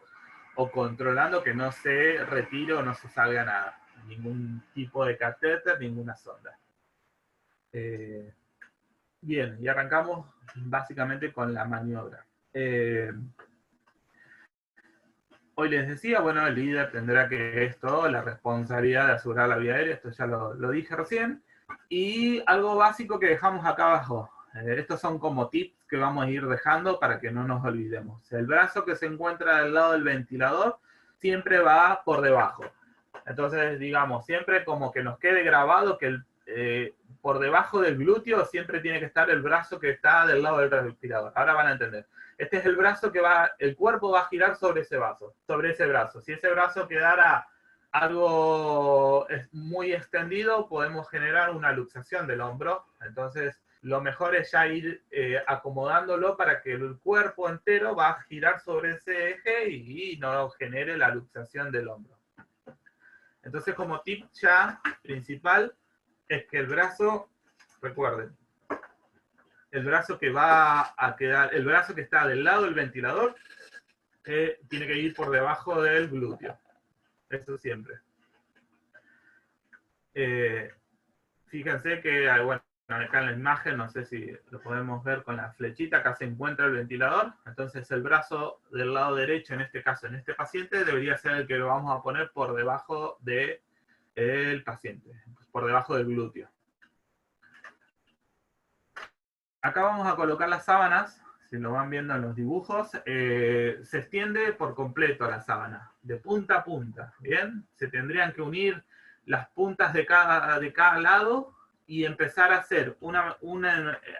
o controlando que no se retire o no se salga nada. Ningún tipo de catéter, ninguna sonda. Bien, y arrancamos básicamente con la maniobra. Hoy les decía, bueno, el líder tendrá que esto, la responsabilidad de asegurar la vía aérea, esto ya lo dije recién. Y algo básico que dejamos acá abajo. Estos son como tips que vamos a ir dejando para que no nos olvidemos. El brazo que se encuentra del lado del ventilador siempre va por debajo. Entonces, digamos, siempre como que nos quede grabado que por debajo del glúteo siempre tiene que estar el brazo que está del lado del respirador. Ahora van a entender. Este es el brazo que el cuerpo va a girar sobre ese brazo. Si ese brazo quedara algo muy extendido, podemos generar una luxación del hombro. Entonces, lo mejor es ya ir acomodándolo para que el cuerpo entero va a girar sobre ese eje y no genere la luxación del hombro. Entonces, como tip ya principal, es que el brazo, recuerden, el brazo que va a quedar, el brazo que está del lado del ventilador, tiene que ir por debajo del glúteo. Eso siempre. Fíjense que, bueno, acá en la imagen, no sé si lo podemos ver con la flechita, acá se encuentra el ventilador. Entonces el brazo del lado derecho, en este caso, en este paciente, debería ser el que lo vamos a poner por debajo del paciente, por debajo del glúteo. Acá vamos a colocar las sábanas, si lo van viendo en los dibujos, se extiende por completo la sábana, de punta a punta, ¿bien? Se tendrían que unir las puntas de cada lado y empezar a hacer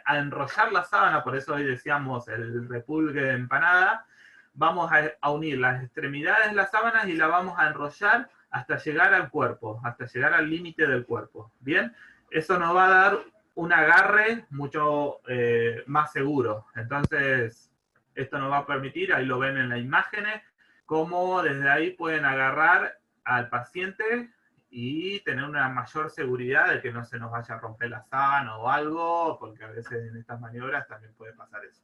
a enrollar la sábana, por eso hoy decíamos el repulgue de empanada. Vamos a unir las extremidades de las sábanas y la vamos a enrollar hasta llegar al cuerpo, hasta llegar al límite del cuerpo, ¿bien? Eso nos va a dar un agarre mucho más seguro. Entonces, esto nos va a permitir, ahí lo ven en las imágenes, cómo desde ahí pueden agarrar al paciente y tener una mayor seguridad de que no se nos vaya a romper la sábana o algo, porque a veces en estas maniobras también puede pasar eso.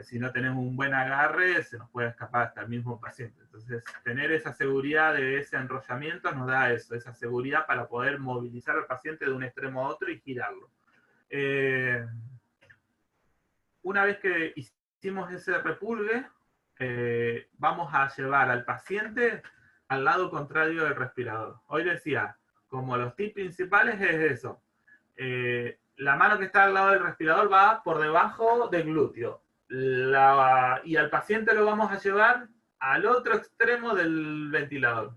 Si no tenemos un buen agarre, se nos puede escapar hasta el mismo paciente. Entonces, tener esa seguridad de ese enrollamiento nos da eso, esa seguridad para poder movilizar al paciente de un extremo a otro y girarlo. Una vez que hicimos ese repulgue, vamos a llevar al paciente al lado contrario del respirador. Hoy decía, como los tips principales es eso. La mano que está al lado del respirador va por debajo del glúteo. Y al paciente lo vamos a llevar al otro extremo del ventilador.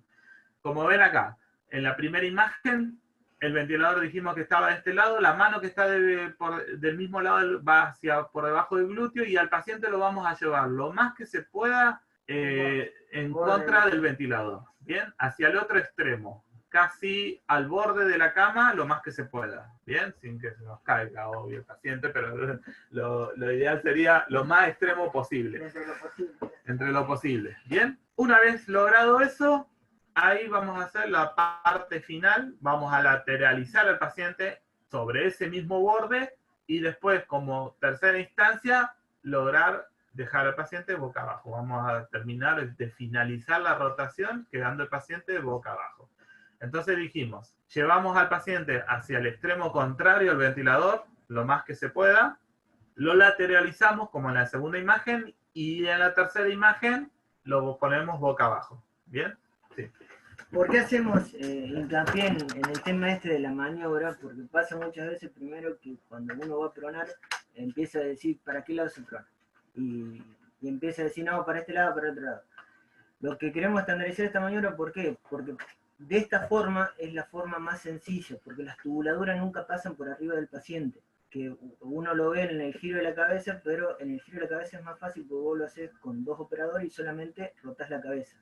Como ven acá, en la primera imagen, el ventilador dijimos que estaba de este lado, la mano que está del mismo lado va por debajo del glúteo y al paciente lo vamos a llevar lo más que se pueda en contra del ventilador, ¿bien? Hacia el otro extremo, casi al borde de la cama, lo más que se pueda, ¿bien? Sin que se nos caiga, obvio, el paciente, pero lo ideal sería lo más extremo posible. Entre lo posible, ¿bien? Una vez logrado eso, ahí vamos a hacer la parte final, vamos a lateralizar al paciente sobre ese mismo borde y después, como tercera instancia, lograr dejar al paciente boca abajo. Vamos a terminar de finalizar la rotación quedando el paciente boca abajo. Entonces dijimos, llevamos al paciente hacia el extremo contrario del ventilador, lo más que se pueda, lo lateralizamos como en la segunda imagen y en la tercera imagen lo ponemos boca abajo. ¿Bien? Sí. ¿Por qué hacemos hincapié en el tema este de la maniobra? Porque pasa muchas veces primero que cuando uno va a pronar, empieza a decir para qué lado se prona. Y empieza a decir, no, para este lado, para otro lado. Lo que queremos estandarizar esta maniobra, ¿por qué? Porque de esta forma es la forma más sencilla, porque las tubuladuras nunca pasan por arriba del paciente. Que uno lo ve en el giro de la cabeza, pero en el giro de la cabeza es más fácil porque vos lo haces con 2 operadores y solamente rotás la cabeza.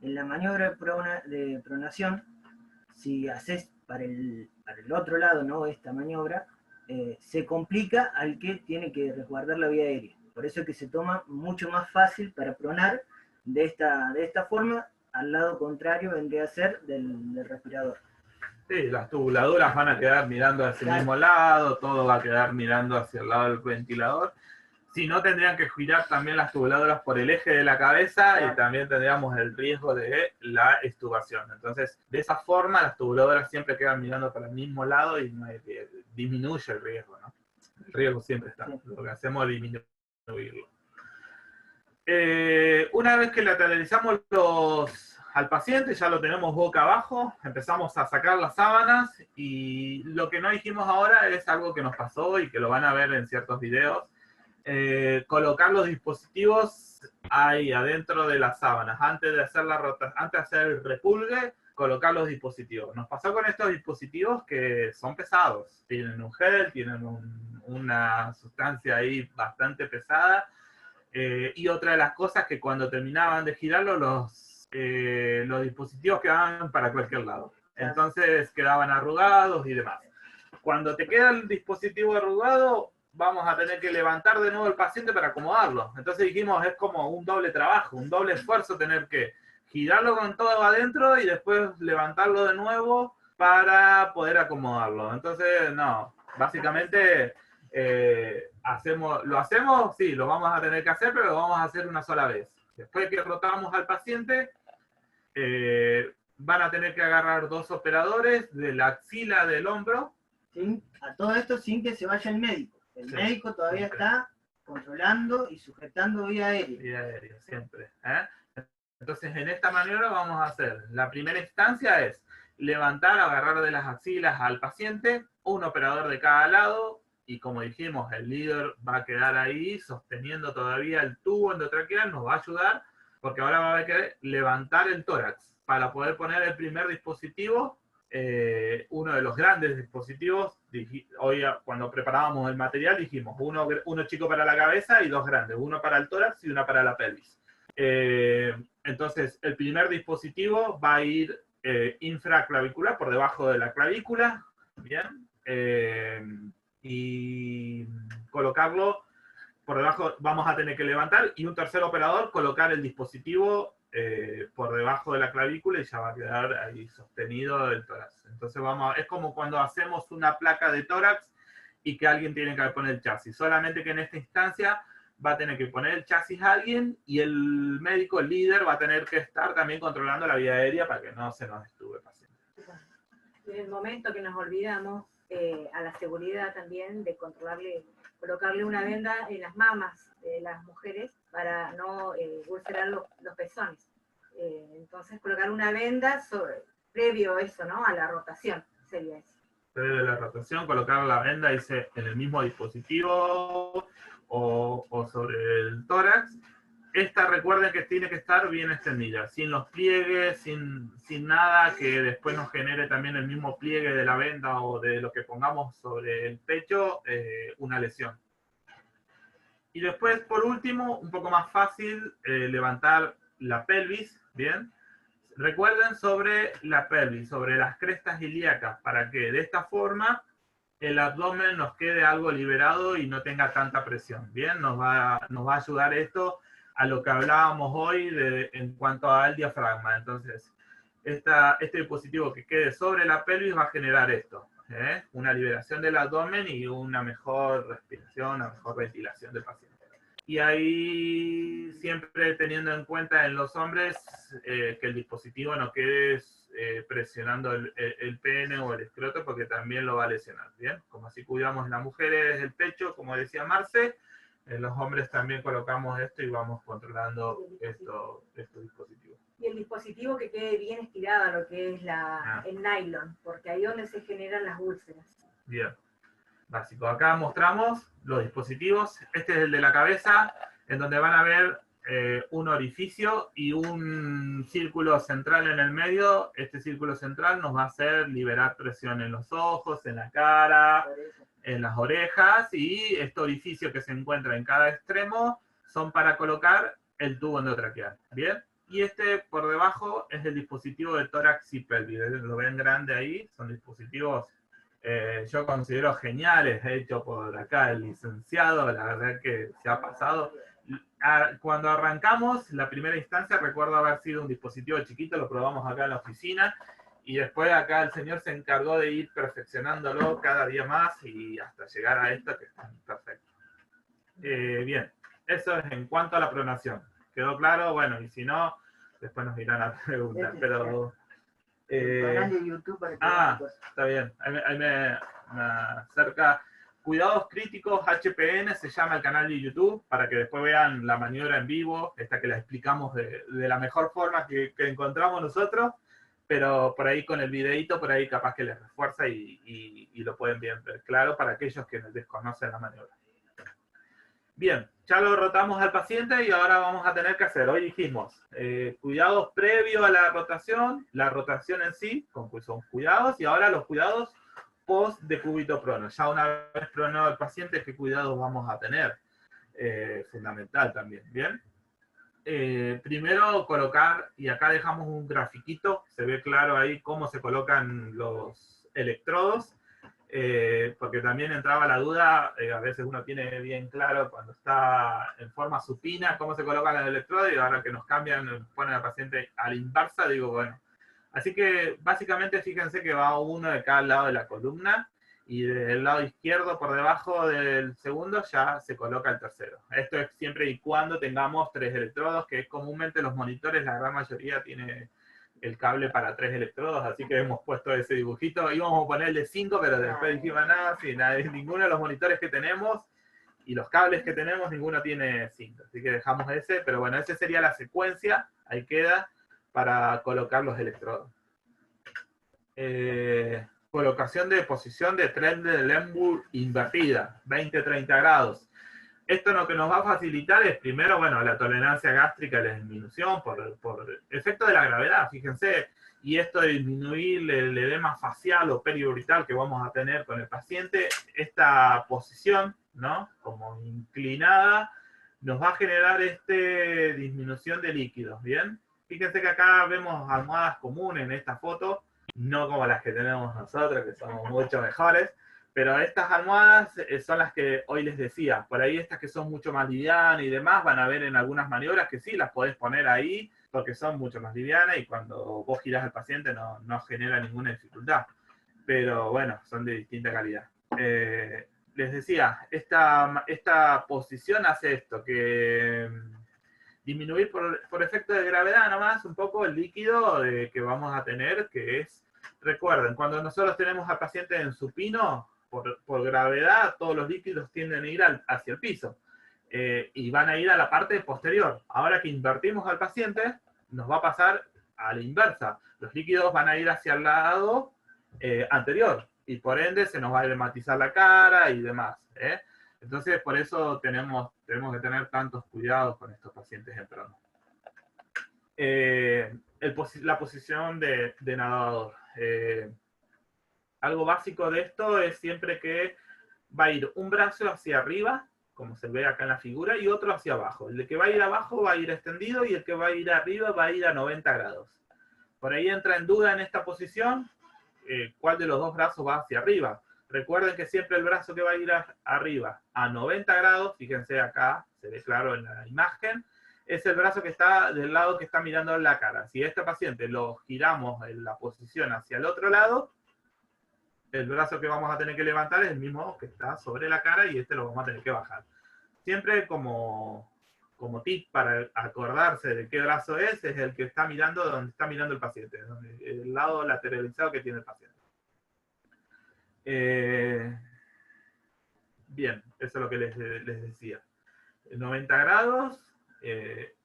En la maniobra de pronación si haces para el otro lado, ¿no? Esta maniobra, se complica al que tiene que resguardar la vía aérea. Por eso es que se toma mucho más fácil para pronar de esta forma, al lado contrario vendría a ser del respirador. Sí, las tubuladuras van a quedar mirando hacia el mismo lado, todo va a quedar mirando hacia el lado del ventilador. Si no, tendrían que girar también las tubuladoras por el eje de la cabeza y también tendríamos el riesgo de la extubación. Entonces, de esa forma, las tubuladoras siempre quedan mirando para el mismo lado y disminuye el riesgo, ¿no? El riesgo siempre está. Lo que hacemos es disminuirlo. Una vez que lateralizamos al paciente, ya lo tenemos boca abajo, empezamos a sacar las sábanas y lo que no dijimos ahora es algo que nos pasó y que lo van a ver en ciertos videos. Colocar los dispositivos ahí adentro de las sábanas, antes de hacer antes de hacer el repulgue, colocar los dispositivos. Nos pasó con estos dispositivos que son pesados, tienen un gel, tienen una sustancia ahí bastante pesada, y otra de las cosas que cuando terminaban de girarlo, los dispositivos quedaban para cualquier lado. Entonces quedaban arrugados y demás. Cuando te queda el dispositivo arrugado, vamos a tener que levantar de nuevo el paciente para acomodarlo. Entonces dijimos, es como un doble trabajo, un doble esfuerzo tener que girarlo con todo adentro y después levantarlo de nuevo para poder acomodarlo. Entonces, no, básicamente lo hacemos, sí, lo vamos a tener que hacer, pero lo vamos a hacer una sola vez. Después que rotamos al paciente, van a tener que agarrar 2 operadores de la axila del hombro. A todo esto sin que se vaya el médico. El médico todavía está controlando y sujetando vía aérea. Vía aérea, siempre. Entonces, en esta maniobra vamos a hacer, la primera instancia es levantar, agarrar de las axilas al paciente, un operador de cada lado, y como dijimos, el líder va a quedar ahí sosteniendo todavía el tubo endotraqueal, nos va a ayudar, porque ahora va a haber que levantar el tórax para poder poner el primer dispositivo. Uno de los grandes dispositivos, hoy cuando preparábamos el material dijimos uno chico para la cabeza y 2 grandes, uno para el tórax y una para la pelvis. Entonces el primer dispositivo va a ir infraclavicular, por debajo de la clavícula, bien, y colocarlo por debajo. Vamos a tener que levantar y un tercer operador colocar el dispositivo por debajo de la clavícula y ya va a quedar ahí sostenido el tórax. Entonces es como cuando hacemos una placa de tórax y que alguien tiene que poner el chasis, solamente que en esta instancia va a tener que poner el chasis a alguien y el médico, el líder, va a tener que estar también controlando la vía aérea para que no se nos estube el paciente. En el momento que nos olvidamos, a la seguridad también de colocarle una venda en las mamas de las mujeres para no ulcerar los pezones. Entonces, colocar una venda previo a eso, ¿no? A la rotación, sería eso. Previo a la rotación, colocar la venda en el mismo dispositivo o sobre el tórax. Esta, recuerden que tiene que estar bien extendida, sin los pliegues, sin nada que después nos genere también el mismo pliegue de la venda o de lo que pongamos sobre el pecho, una lesión. Y después, por último, un poco más fácil, levantar la pelvis, ¿bien? Recuerden sobre la pelvis, sobre las crestas ilíacas, para que de esta forma el abdomen nos quede algo liberado y no tenga tanta presión, ¿bien? Nos va a ayudar esto a lo que hablábamos hoy en cuanto al diafragma. Entonces, este dispositivo que quede sobre la pelvis va a generar esto, una liberación del abdomen y una mejor respiración, una mejor ventilación del paciente. Y ahí siempre teniendo en cuenta en los hombres que el dispositivo no quede presionando el pene o el escroto, porque también lo va a lesionar, ¿bien? Como así cuidamos en las mujeres el pecho, como decía Marce, en los hombres también colocamos esto y vamos controlando estos dispositivos. Y el dispositivo que quede bien estirado a lo que es el nylon, porque ahí es donde se generan las úlceras. Bien. Básico. Acá mostramos los dispositivos. Este es el de la cabeza, en donde van a ver un orificio y un círculo central en el medio. Este círculo central nos va a hacer liberar presión en los ojos, en la cara, en las orejas, y este orificio que se encuentra en cada extremo son para colocar el tubo endotraqueal. ¿Bien? Y este por debajo es el dispositivo de tórax y pelvis. Lo ven grande ahí, son dispositivos yo considero geniales, hecho por acá el licenciado, la verdad que se ha pasado. Cuando arrancamos, la primera instancia recuerdo haber sido un dispositivo chiquito, lo probamos acá en la oficina, y después acá el señor se encargó de ir perfeccionándolo cada día más y hasta llegar a esto que está perfecto. Bien, eso es en cuanto a la pronación. ¿Quedó claro? Bueno, y si no, después nos irán a preguntar, pero... canal de YouTube para que está bien. Ahí me acerca. Cuidados críticos HPN se llama el canal de YouTube, para que después vean la maniobra en vivo, esta que la explicamos de la mejor forma que encontramos nosotros, pero por ahí con el videito, por ahí capaz que les refuerza y lo pueden bien ver claro para aquellos que desconocen la maniobra. Bien, ya lo rotamos al paciente y ahora vamos a tener que hacer, hoy dijimos, cuidados previo a la rotación en sí, son cuidados, y ahora los cuidados post decúbito prono. Ya una vez pronado el paciente, ¿qué cuidados vamos a tener? Fundamental también, ¿bien? Primero colocar, y acá dejamos un grafiquito, se ve claro ahí cómo se colocan los electrodos, porque también entraba la duda, a veces uno tiene bien claro cuando está en forma supina cómo se colocan los electrodos, y ahora que nos cambian, ponen al paciente a la inversa, digo, bueno. Así que básicamente fíjense que va uno de cada lado de la columna, y del lado izquierdo por debajo del segundo ya se coloca el tercero. Esto es siempre y cuando tengamos 3 electrodos, que comúnmente los monitores, la gran mayoría tiene el cable para 3 electrodos, así que hemos puesto ese dibujito. Íbamos a ponerle 5, pero después dijimos, nada, sí, ninguno de los monitores que tenemos y los cables que tenemos, ninguno tiene 5. Así que dejamos ese, pero bueno, esa sería la secuencia, ahí queda, para colocar los electrodos. Colocación de posición de tren de Lemburg invertida, 20-30 grados. Esto lo que nos va a facilitar es, primero, bueno, la tolerancia gástrica y la disminución por efecto de la gravedad, fíjense, y esto de disminuir el edema facial o periorbital que vamos a tener con el paciente, esta posición, ¿no? Como inclinada, nos va a generar disminución de líquidos, ¿bien? Fíjense que acá vemos almohadas comunes en esta foto, no como las que tenemos nosotros, que somos mucho mejores, pero estas almohadas son las que hoy les decía. Por ahí estas que son mucho más livianas y demás, van a ver en algunas maniobras que sí, las podés poner ahí, porque son mucho más livianas y cuando vos girás al paciente no genera ninguna dificultad. Pero bueno, son de distinta calidad. Les decía, esta posición hace esto, que disminuir por efecto de gravedad nomás un poco el líquido que vamos a tener, que es, recuerden, cuando nosotros tenemos al paciente en supino, por gravedad, todos los líquidos tienden a ir hacia el piso, y van a ir a la parte posterior. Ahora que invertimos al paciente, nos va a pasar a la inversa. Los líquidos van a ir hacia el lado anterior, y por ende se nos va a edematizar la cara y demás. Entonces, por eso tenemos que tener tantos cuidados con estos pacientes en prono. La posición de nadador. Algo básico de esto es siempre que va a ir un brazo hacia arriba, como se ve acá en la figura, y otro hacia abajo. El que va a ir abajo va a ir extendido y el que va a ir arriba va a ir a 90 grados. Por ahí entra en duda en esta posición cuál de los dos brazos va hacia arriba. Recuerden que siempre el brazo que va a ir arriba a 90 grados, fíjense acá, se ve claro en la imagen, es el brazo que está del lado que está mirando la cara. Si este paciente lo giramos en la posición hacia el otro lado, el brazo que vamos a tener que levantar es el mismo que está sobre la cara y este lo vamos a tener que bajar. Siempre como tip para acordarse de qué brazo es el que está mirando donde está mirando el paciente, el lado lateralizado que tiene el paciente. Bien, eso es lo que les decía. 90 grados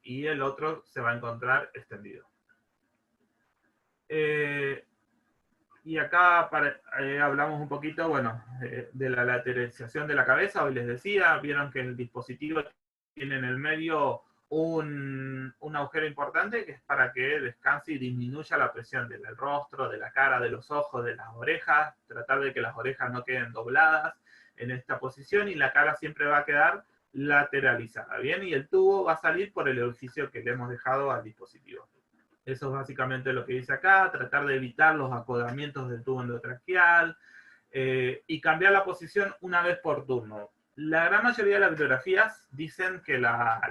y el otro se va a encontrar extendido. Y acá hablamos un poquito, bueno, de la lateralización de la cabeza. Hoy les decía, vieron que el dispositivo tiene en el medio un agujero importante que es para que descanse y disminuya la presión del rostro, de la cara, de los ojos, de las orejas, tratar de que las orejas no queden dobladas en esta posición y la cara siempre va a quedar lateralizada, ¿bien? Y el tubo va a salir por el orificio que le hemos dejado al dispositivo. Eso es básicamente lo que dice acá, tratar de evitar los acodamientos del tubo endotraqueal y cambiar la posición una vez por turno. La gran mayoría de las bibliografías dicen que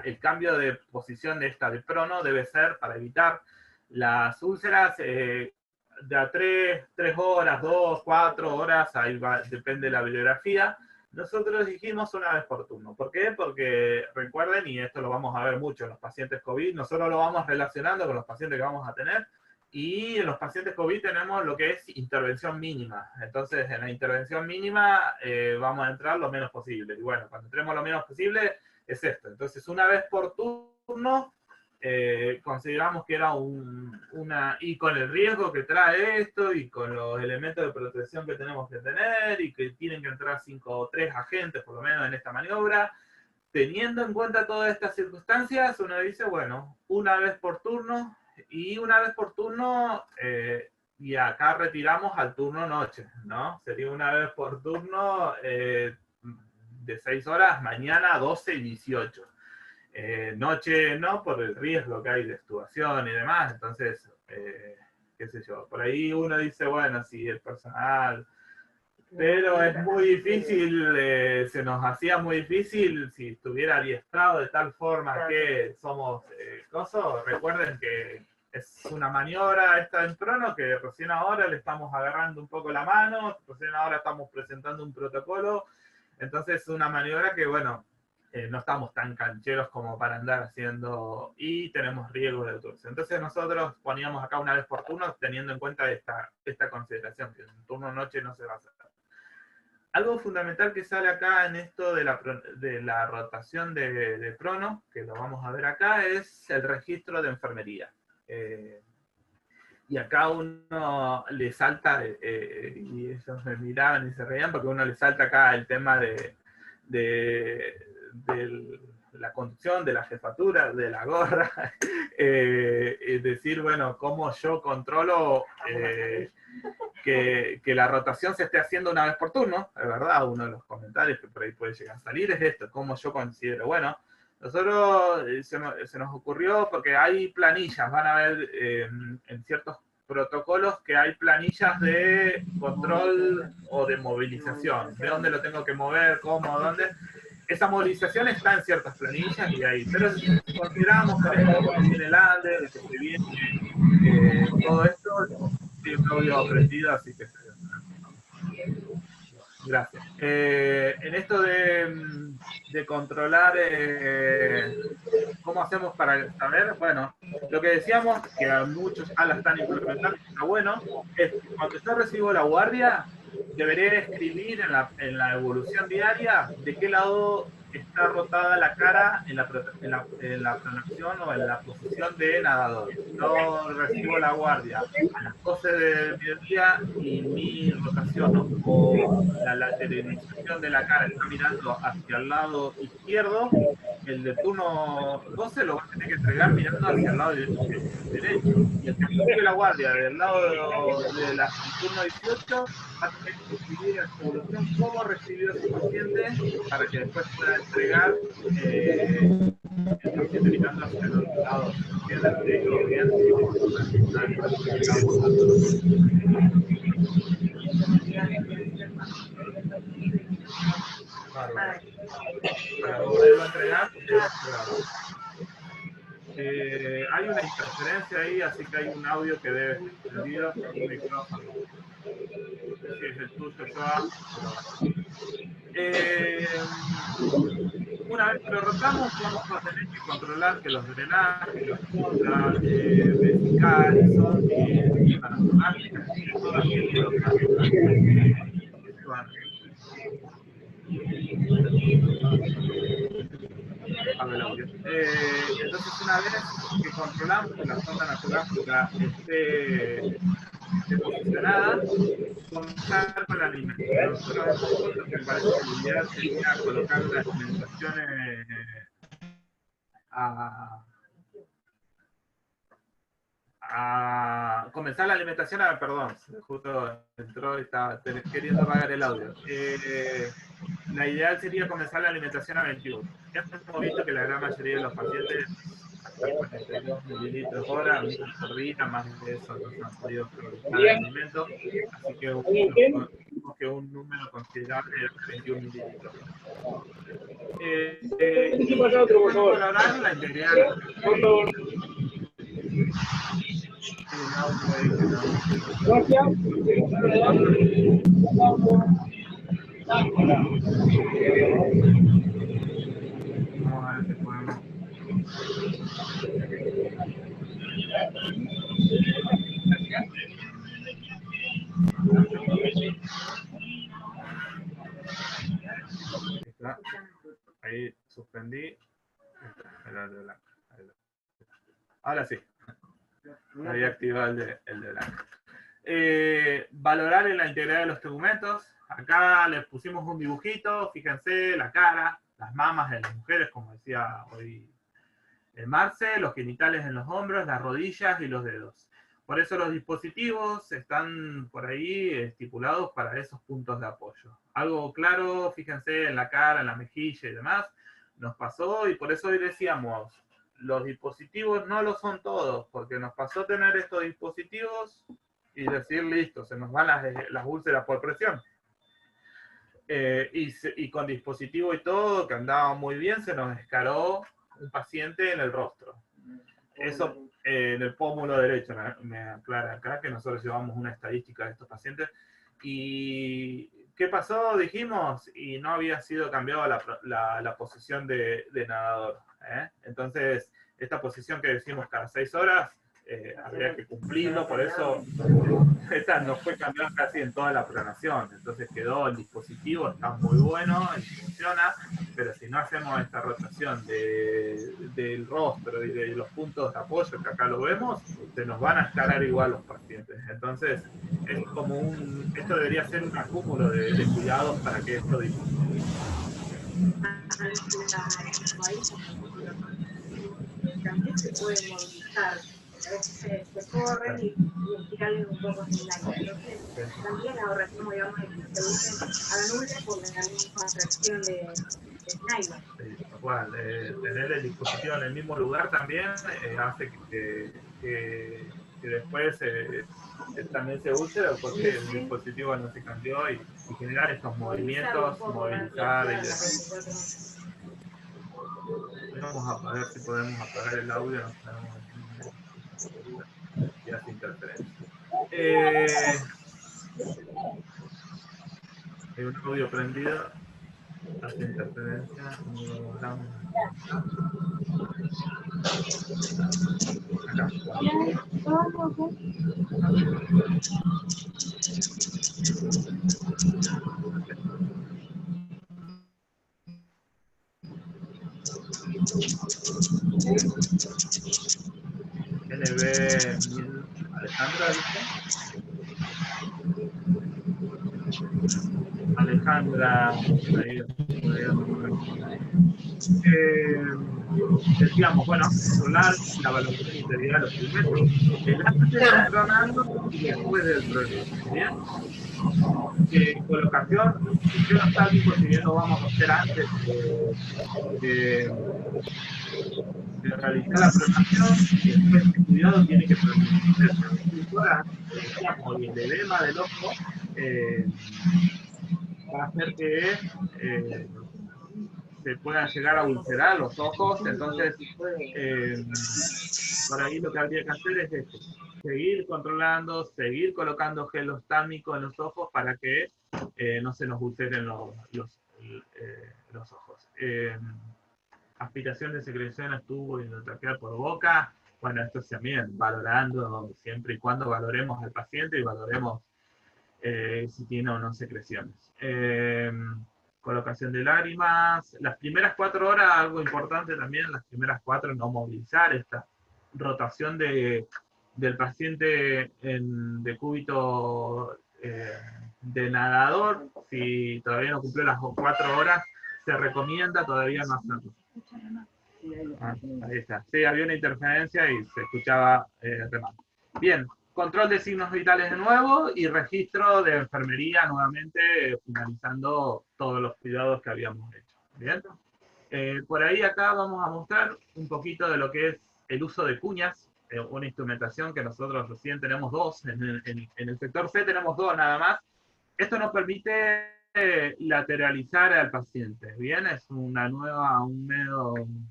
el cambio de posición de esta de prono debe ser para evitar las úlceras de a 3 horas, 2, 4 horas, ahí va, depende de la bibliografía. Nosotros dijimos una vez por turno. ¿Por qué? Porque recuerden, y esto lo vamos a ver mucho en los pacientes COVID, nosotros lo vamos relacionando con los pacientes que vamos a tener, y en los pacientes COVID tenemos lo que es intervención mínima. Entonces, en la intervención mínima vamos a entrar lo menos posible. Y bueno, cuando entremos lo menos posible, es esto. Entonces, una vez por turno, consideramos que era y con el riesgo que trae esto, y con los elementos de protección que tenemos que tener, y que tienen que entrar 5 o 3 agentes, por lo menos en esta maniobra, teniendo en cuenta todas estas circunstancias, uno dice, bueno, una vez por turno, y una vez por turno, y acá retiramos al turno noche, ¿no? Sería una vez por turno de 6 horas, mañana 12 y 18. Noche no, por el riesgo que hay de extubación y demás, entonces, qué sé yo, por ahí uno dice, bueno, si el personal... Pero es muy difícil, se nos hacía muy difícil si estuviera adiestrado de tal forma que somos cosos. Recuerden que es una maniobra esta en prono que recién ahora le estamos agarrando un poco la mano, recién ahora estamos presentando un protocolo. Entonces es una maniobra que, bueno, no estamos tan cancheros como para andar haciendo, y tenemos riesgo de autorización. Entonces nosotros poníamos acá una vez por turno teniendo en cuenta esta consideración, que en turno noche no se va a hacer. Algo fundamental que sale acá en esto de la rotación de prono, que lo vamos a ver acá, es el registro de enfermería. Y acá uno le salta, y ellos me miraban y se reían, porque uno le salta acá el tema de la conducción, de la jefatura, de la gorra, es decir, bueno, cómo yo controlo que la rotación se esté haciendo una vez por turno, es verdad, uno de los comentarios que por ahí puede llegar a salir es esto, cómo yo considero, bueno, nosotros se nos ocurrió porque hay planillas, van a ver en ciertos protocolos que hay planillas de control o de movilización, de dónde lo tengo que mover, cómo, dónde. Esa movilización está en ciertas planillas y ahí, pero consideramos por esto que viene el ANDE, que se viene todo esto, sí, un audio aprendido, así que gracias. En esto de controlar cómo hacemos para saber, bueno, lo que decíamos, que a muchos la están implementando, está bueno, es que cuando yo recibo la guardia, deberé escribir en la evolución diaria de qué lado está rotada la cara en la pronación o en la posición de nadador. Yo recibo la guardia a las 12 de mediodía y mi rotación o la lateralización de la cara está mirando hacia el lado izquierdo, el de turno 12 lo va a tener que entregar mirando hacia el lado derecho. Y el que recibe la guardia del lado del turno 18 va a tener que escribir en su evolución cómo recibió ese paciente para que después pueda entregar el paciente mirando hacia el otro lado. ¿Entienden? Bien. Bárbaro. Para volverlo a entregar, hay una interferencia ahí, así que hay un audio que debe estar encendido, un micrófono. No sé si es el tuyo, Joa, una vez que lo rotamos, vamos a tener que controlar que los drenajes, los puntas, vesicales, son anastomáticas, todas entonces, una vez que controlamos que la sonda nasogástrica esté posicionada, comenzar con la alimentación. Nosotros hemos puesto que me parece que lo ideal sería colocar la alimentación a comenzar la alimentación, perdón, justo entró y estaba queriendo apagar el audio. la ideal sería comenzar la alimentación a 21. Ya hemos visto que la gran mayoría de los pacientes hasta 42 mililitros hora, mismo por día, más de eso no se han podido priorizar el alimento, así que vimos que un número considerable es 21 mililitros. Y podemos valorar la integridad. Vamos a ver si podemos. Está. Ahí suspendí. Ahora sí. Había activado el de blanco. Valorar en la integridad de los documentos. Acá les pusimos un dibujito. Fíjense la cara, las mamas de las mujeres, como decía hoy Marce, los genitales en los hombros, las rodillas y los dedos. Por eso los dispositivos están por ahí estipulados para esos puntos de apoyo. Algo claro, fíjense en la cara, en la mejilla y demás, nos pasó y por eso hoy decíamos, los dispositivos no lo son todos, porque nos pasó tener estos dispositivos y decir, listo, se nos van las úlceras por presión. Y con dispositivo y todo, que andaba muy bien, se nos escaró un paciente en el rostro. Eso en el pómulo derecho, me aclara acá que nosotros llevamos una estadística de estos pacientes. ¿Y qué pasó? Dijimos, y no había sido cambiada la posición de nadador. Entonces, esta posición que decimos cada 6 horas, habría que cumplirlo, por eso esta no fue cambiada casi en toda la programación. Entonces quedó el dispositivo, está muy bueno y funciona, pero si no hacemos esta rotación del rostro y de los puntos de apoyo, que acá lo vemos, se nos van a escalar igual los pacientes. Entonces, es como esto debería ser un acúmulo de cuidados para que esto también se puede movilizar. A veces se corren y tirarle un poco de aire. Entonces, también ahorramos, digamos, que se usen a la nube por la misma atracción de nylon. Igual, tener el dispositivo en el mismo lugar también hace que después también se use, porque el dispositivo no se cambió y generar estos movimientos, movilizar y demás. Vamos a ver si podemos apagar el audio, no sabemos y hace interferencia. Hay un audio prendido, hace interferencia, no lo logramos. Acá. NB Alejandra, ¿viste? Alejandra, ahí, decíamos, bueno, controlar la valoración integral de los alimentos, el antes del pronando y después del pronando, ¿bien? Colocación, yo no está bien, si bien lo vamos a hacer antes de realizar la programación, y después el cuidado tiene que programación. Decíamos, y el edema del ojo va a hacer que se puedan llegar a ulcerar los ojos. Entonces, por ahí lo que habría que hacer es esto: seguir controlando, seguir colocando gel ostámico en los ojos para que no se nos ulceren los ojos. Aspiración de secreción a tubo y endotraqueal por boca. Bueno, esto también valorando, siempre y cuando valoremos al paciente y valoremos si tiene o no secreciones. Colocación de lágrimas. Las primeras 4 horas, algo importante también, las primeras 4 no movilizar, esta rotación del paciente en decúbito de nadador. Si todavía no cumplió las 4 horas, se recomienda todavía no hacerlo. Ahí está. Sí, había una interferencia y se escuchaba remar. Bien, control de signos vitales de nuevo y registro de enfermería nuevamente, finalizando todos los cuidados que habíamos hecho. ¿Bien? Por ahí acá vamos a mostrar un poquito de lo que es el uso de cuñas, una instrumentación que nosotros recién tenemos dos, en el sector C tenemos dos nada más. Esto nos permite lateralizar al paciente, ¿bien? Es un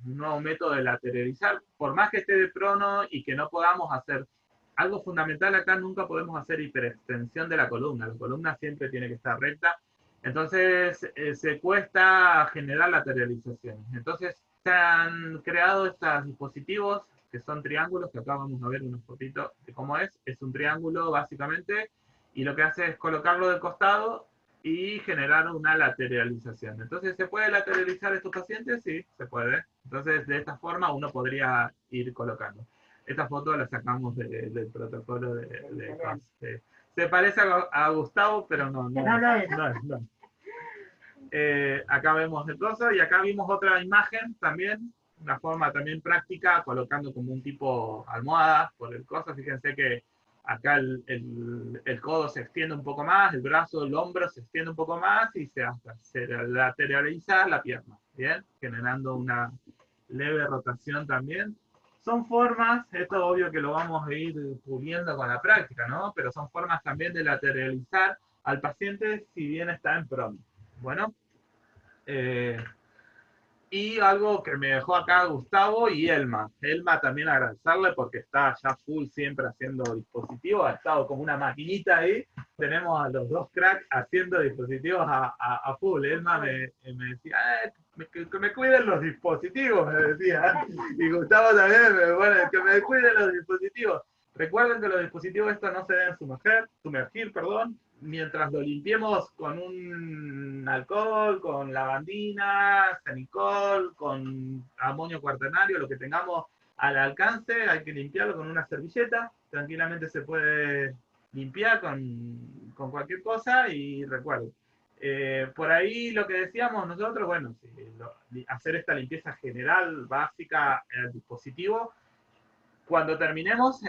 nuevo método de lateralizar, por más que esté de prono y que no podamos hacer algo fundamental acá, nunca podemos hacer hiperextensión de la columna siempre tiene que estar recta, entonces se cuesta generar lateralizaciones. Entonces se han creado estos dispositivos que son triángulos, que acá vamos a ver unos fotitos de cómo es un triángulo básicamente, y lo que hace es colocarlo de costado y generar una lateralización. Entonces, ¿se puede lateralizar estos pacientes? Sí, se puede. Entonces, de esta forma uno podría ir colocando. Esta foto la sacamos del protocolo de CAS. Se parece a Gustavo, pero no. Acá vemos el coso y acá vimos otra imagen también, una forma también práctica, colocando como un tipo almohada por el coso. Fíjense que acá el codo se extiende un poco más, el brazo, el hombro se extiende un poco más y se lateraliza la pierna, ¿bien? Generando una leve rotación también. Son formas, esto obvio que lo vamos a ir puliendo con la práctica, ¿no? Pero son formas también de lateralizar al paciente si bien está en prono. Bueno, y algo que me dejó acá Gustavo y Elma. Elma también agradecerle porque está ya full siempre haciendo dispositivos, ha estado como una maquinita ahí. Tenemos a los dos cracks haciendo dispositivos a full. Elma me decía, que me cuiden los dispositivos, me decía. Y Gustavo también me pone, que me cuiden los dispositivos. Recuerden que los dispositivos estos no se deben sumergir, mientras lo limpiemos con un alcohol, con lavandina, cenicol, con amonio cuaternario, lo que tengamos al alcance, hay que limpiarlo con una servilleta, tranquilamente se puede limpiar con cualquier cosa y recuerden. Por ahí lo que decíamos nosotros, bueno, hacer esta limpieza general, básica al dispositivo. Cuando terminemos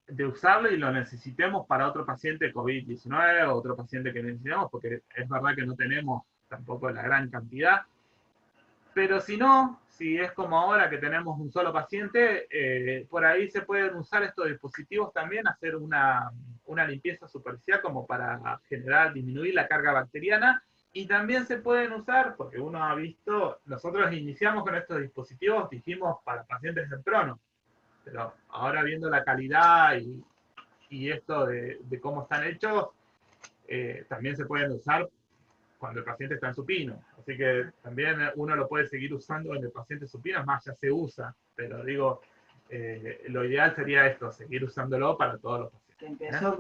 de usarlo y lo necesitemos para otro paciente COVID-19 o otro paciente que necesitemos, porque es verdad que no tenemos tampoco la gran cantidad, pero si no, si es como ahora que tenemos un solo paciente, por ahí se pueden usar estos dispositivos también, hacer una limpieza superficial como para disminuir la carga bacteriana, y también se pueden usar, porque uno ha visto, nosotros iniciamos con estos dispositivos, dijimos para pacientes en prono, pero ahora viendo la calidad y esto de cómo están hechos, también se pueden usar cuando el paciente está en supino. Así que también uno lo puede seguir usando en el paciente supino, es más, ya se usa, pero digo, lo ideal sería esto, seguir usándolo para todos los pacientes. Que empezó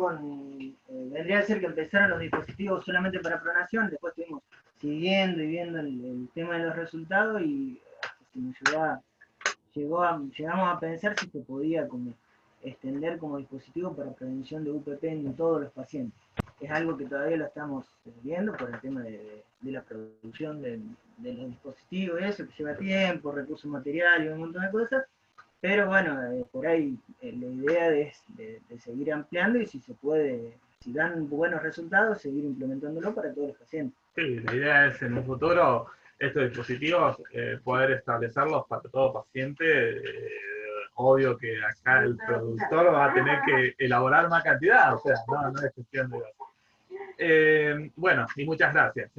vendría a ser que empezaron los dispositivos solamente para pronación, después estuvimos siguiendo y viendo el tema de los resultados y llegamos a pensar si se podía extender como dispositivo para prevención de UPP en todos los pacientes. Es algo que todavía lo estamos viendo por el tema de la producción de los dispositivos, eso que lleva tiempo, recursos materiales, un montón de cosas, pero bueno, por ahí la idea es de seguir ampliando y si se puede, si dan buenos resultados, seguir implementándolo para todos los pacientes. Sí, la idea es en un futuro estos dispositivos poder establecerlos para todo paciente. Obvio que acá el productor va a tener que elaborar más cantidad, o sea, no es cuestión de... bueno, y muchas gracias.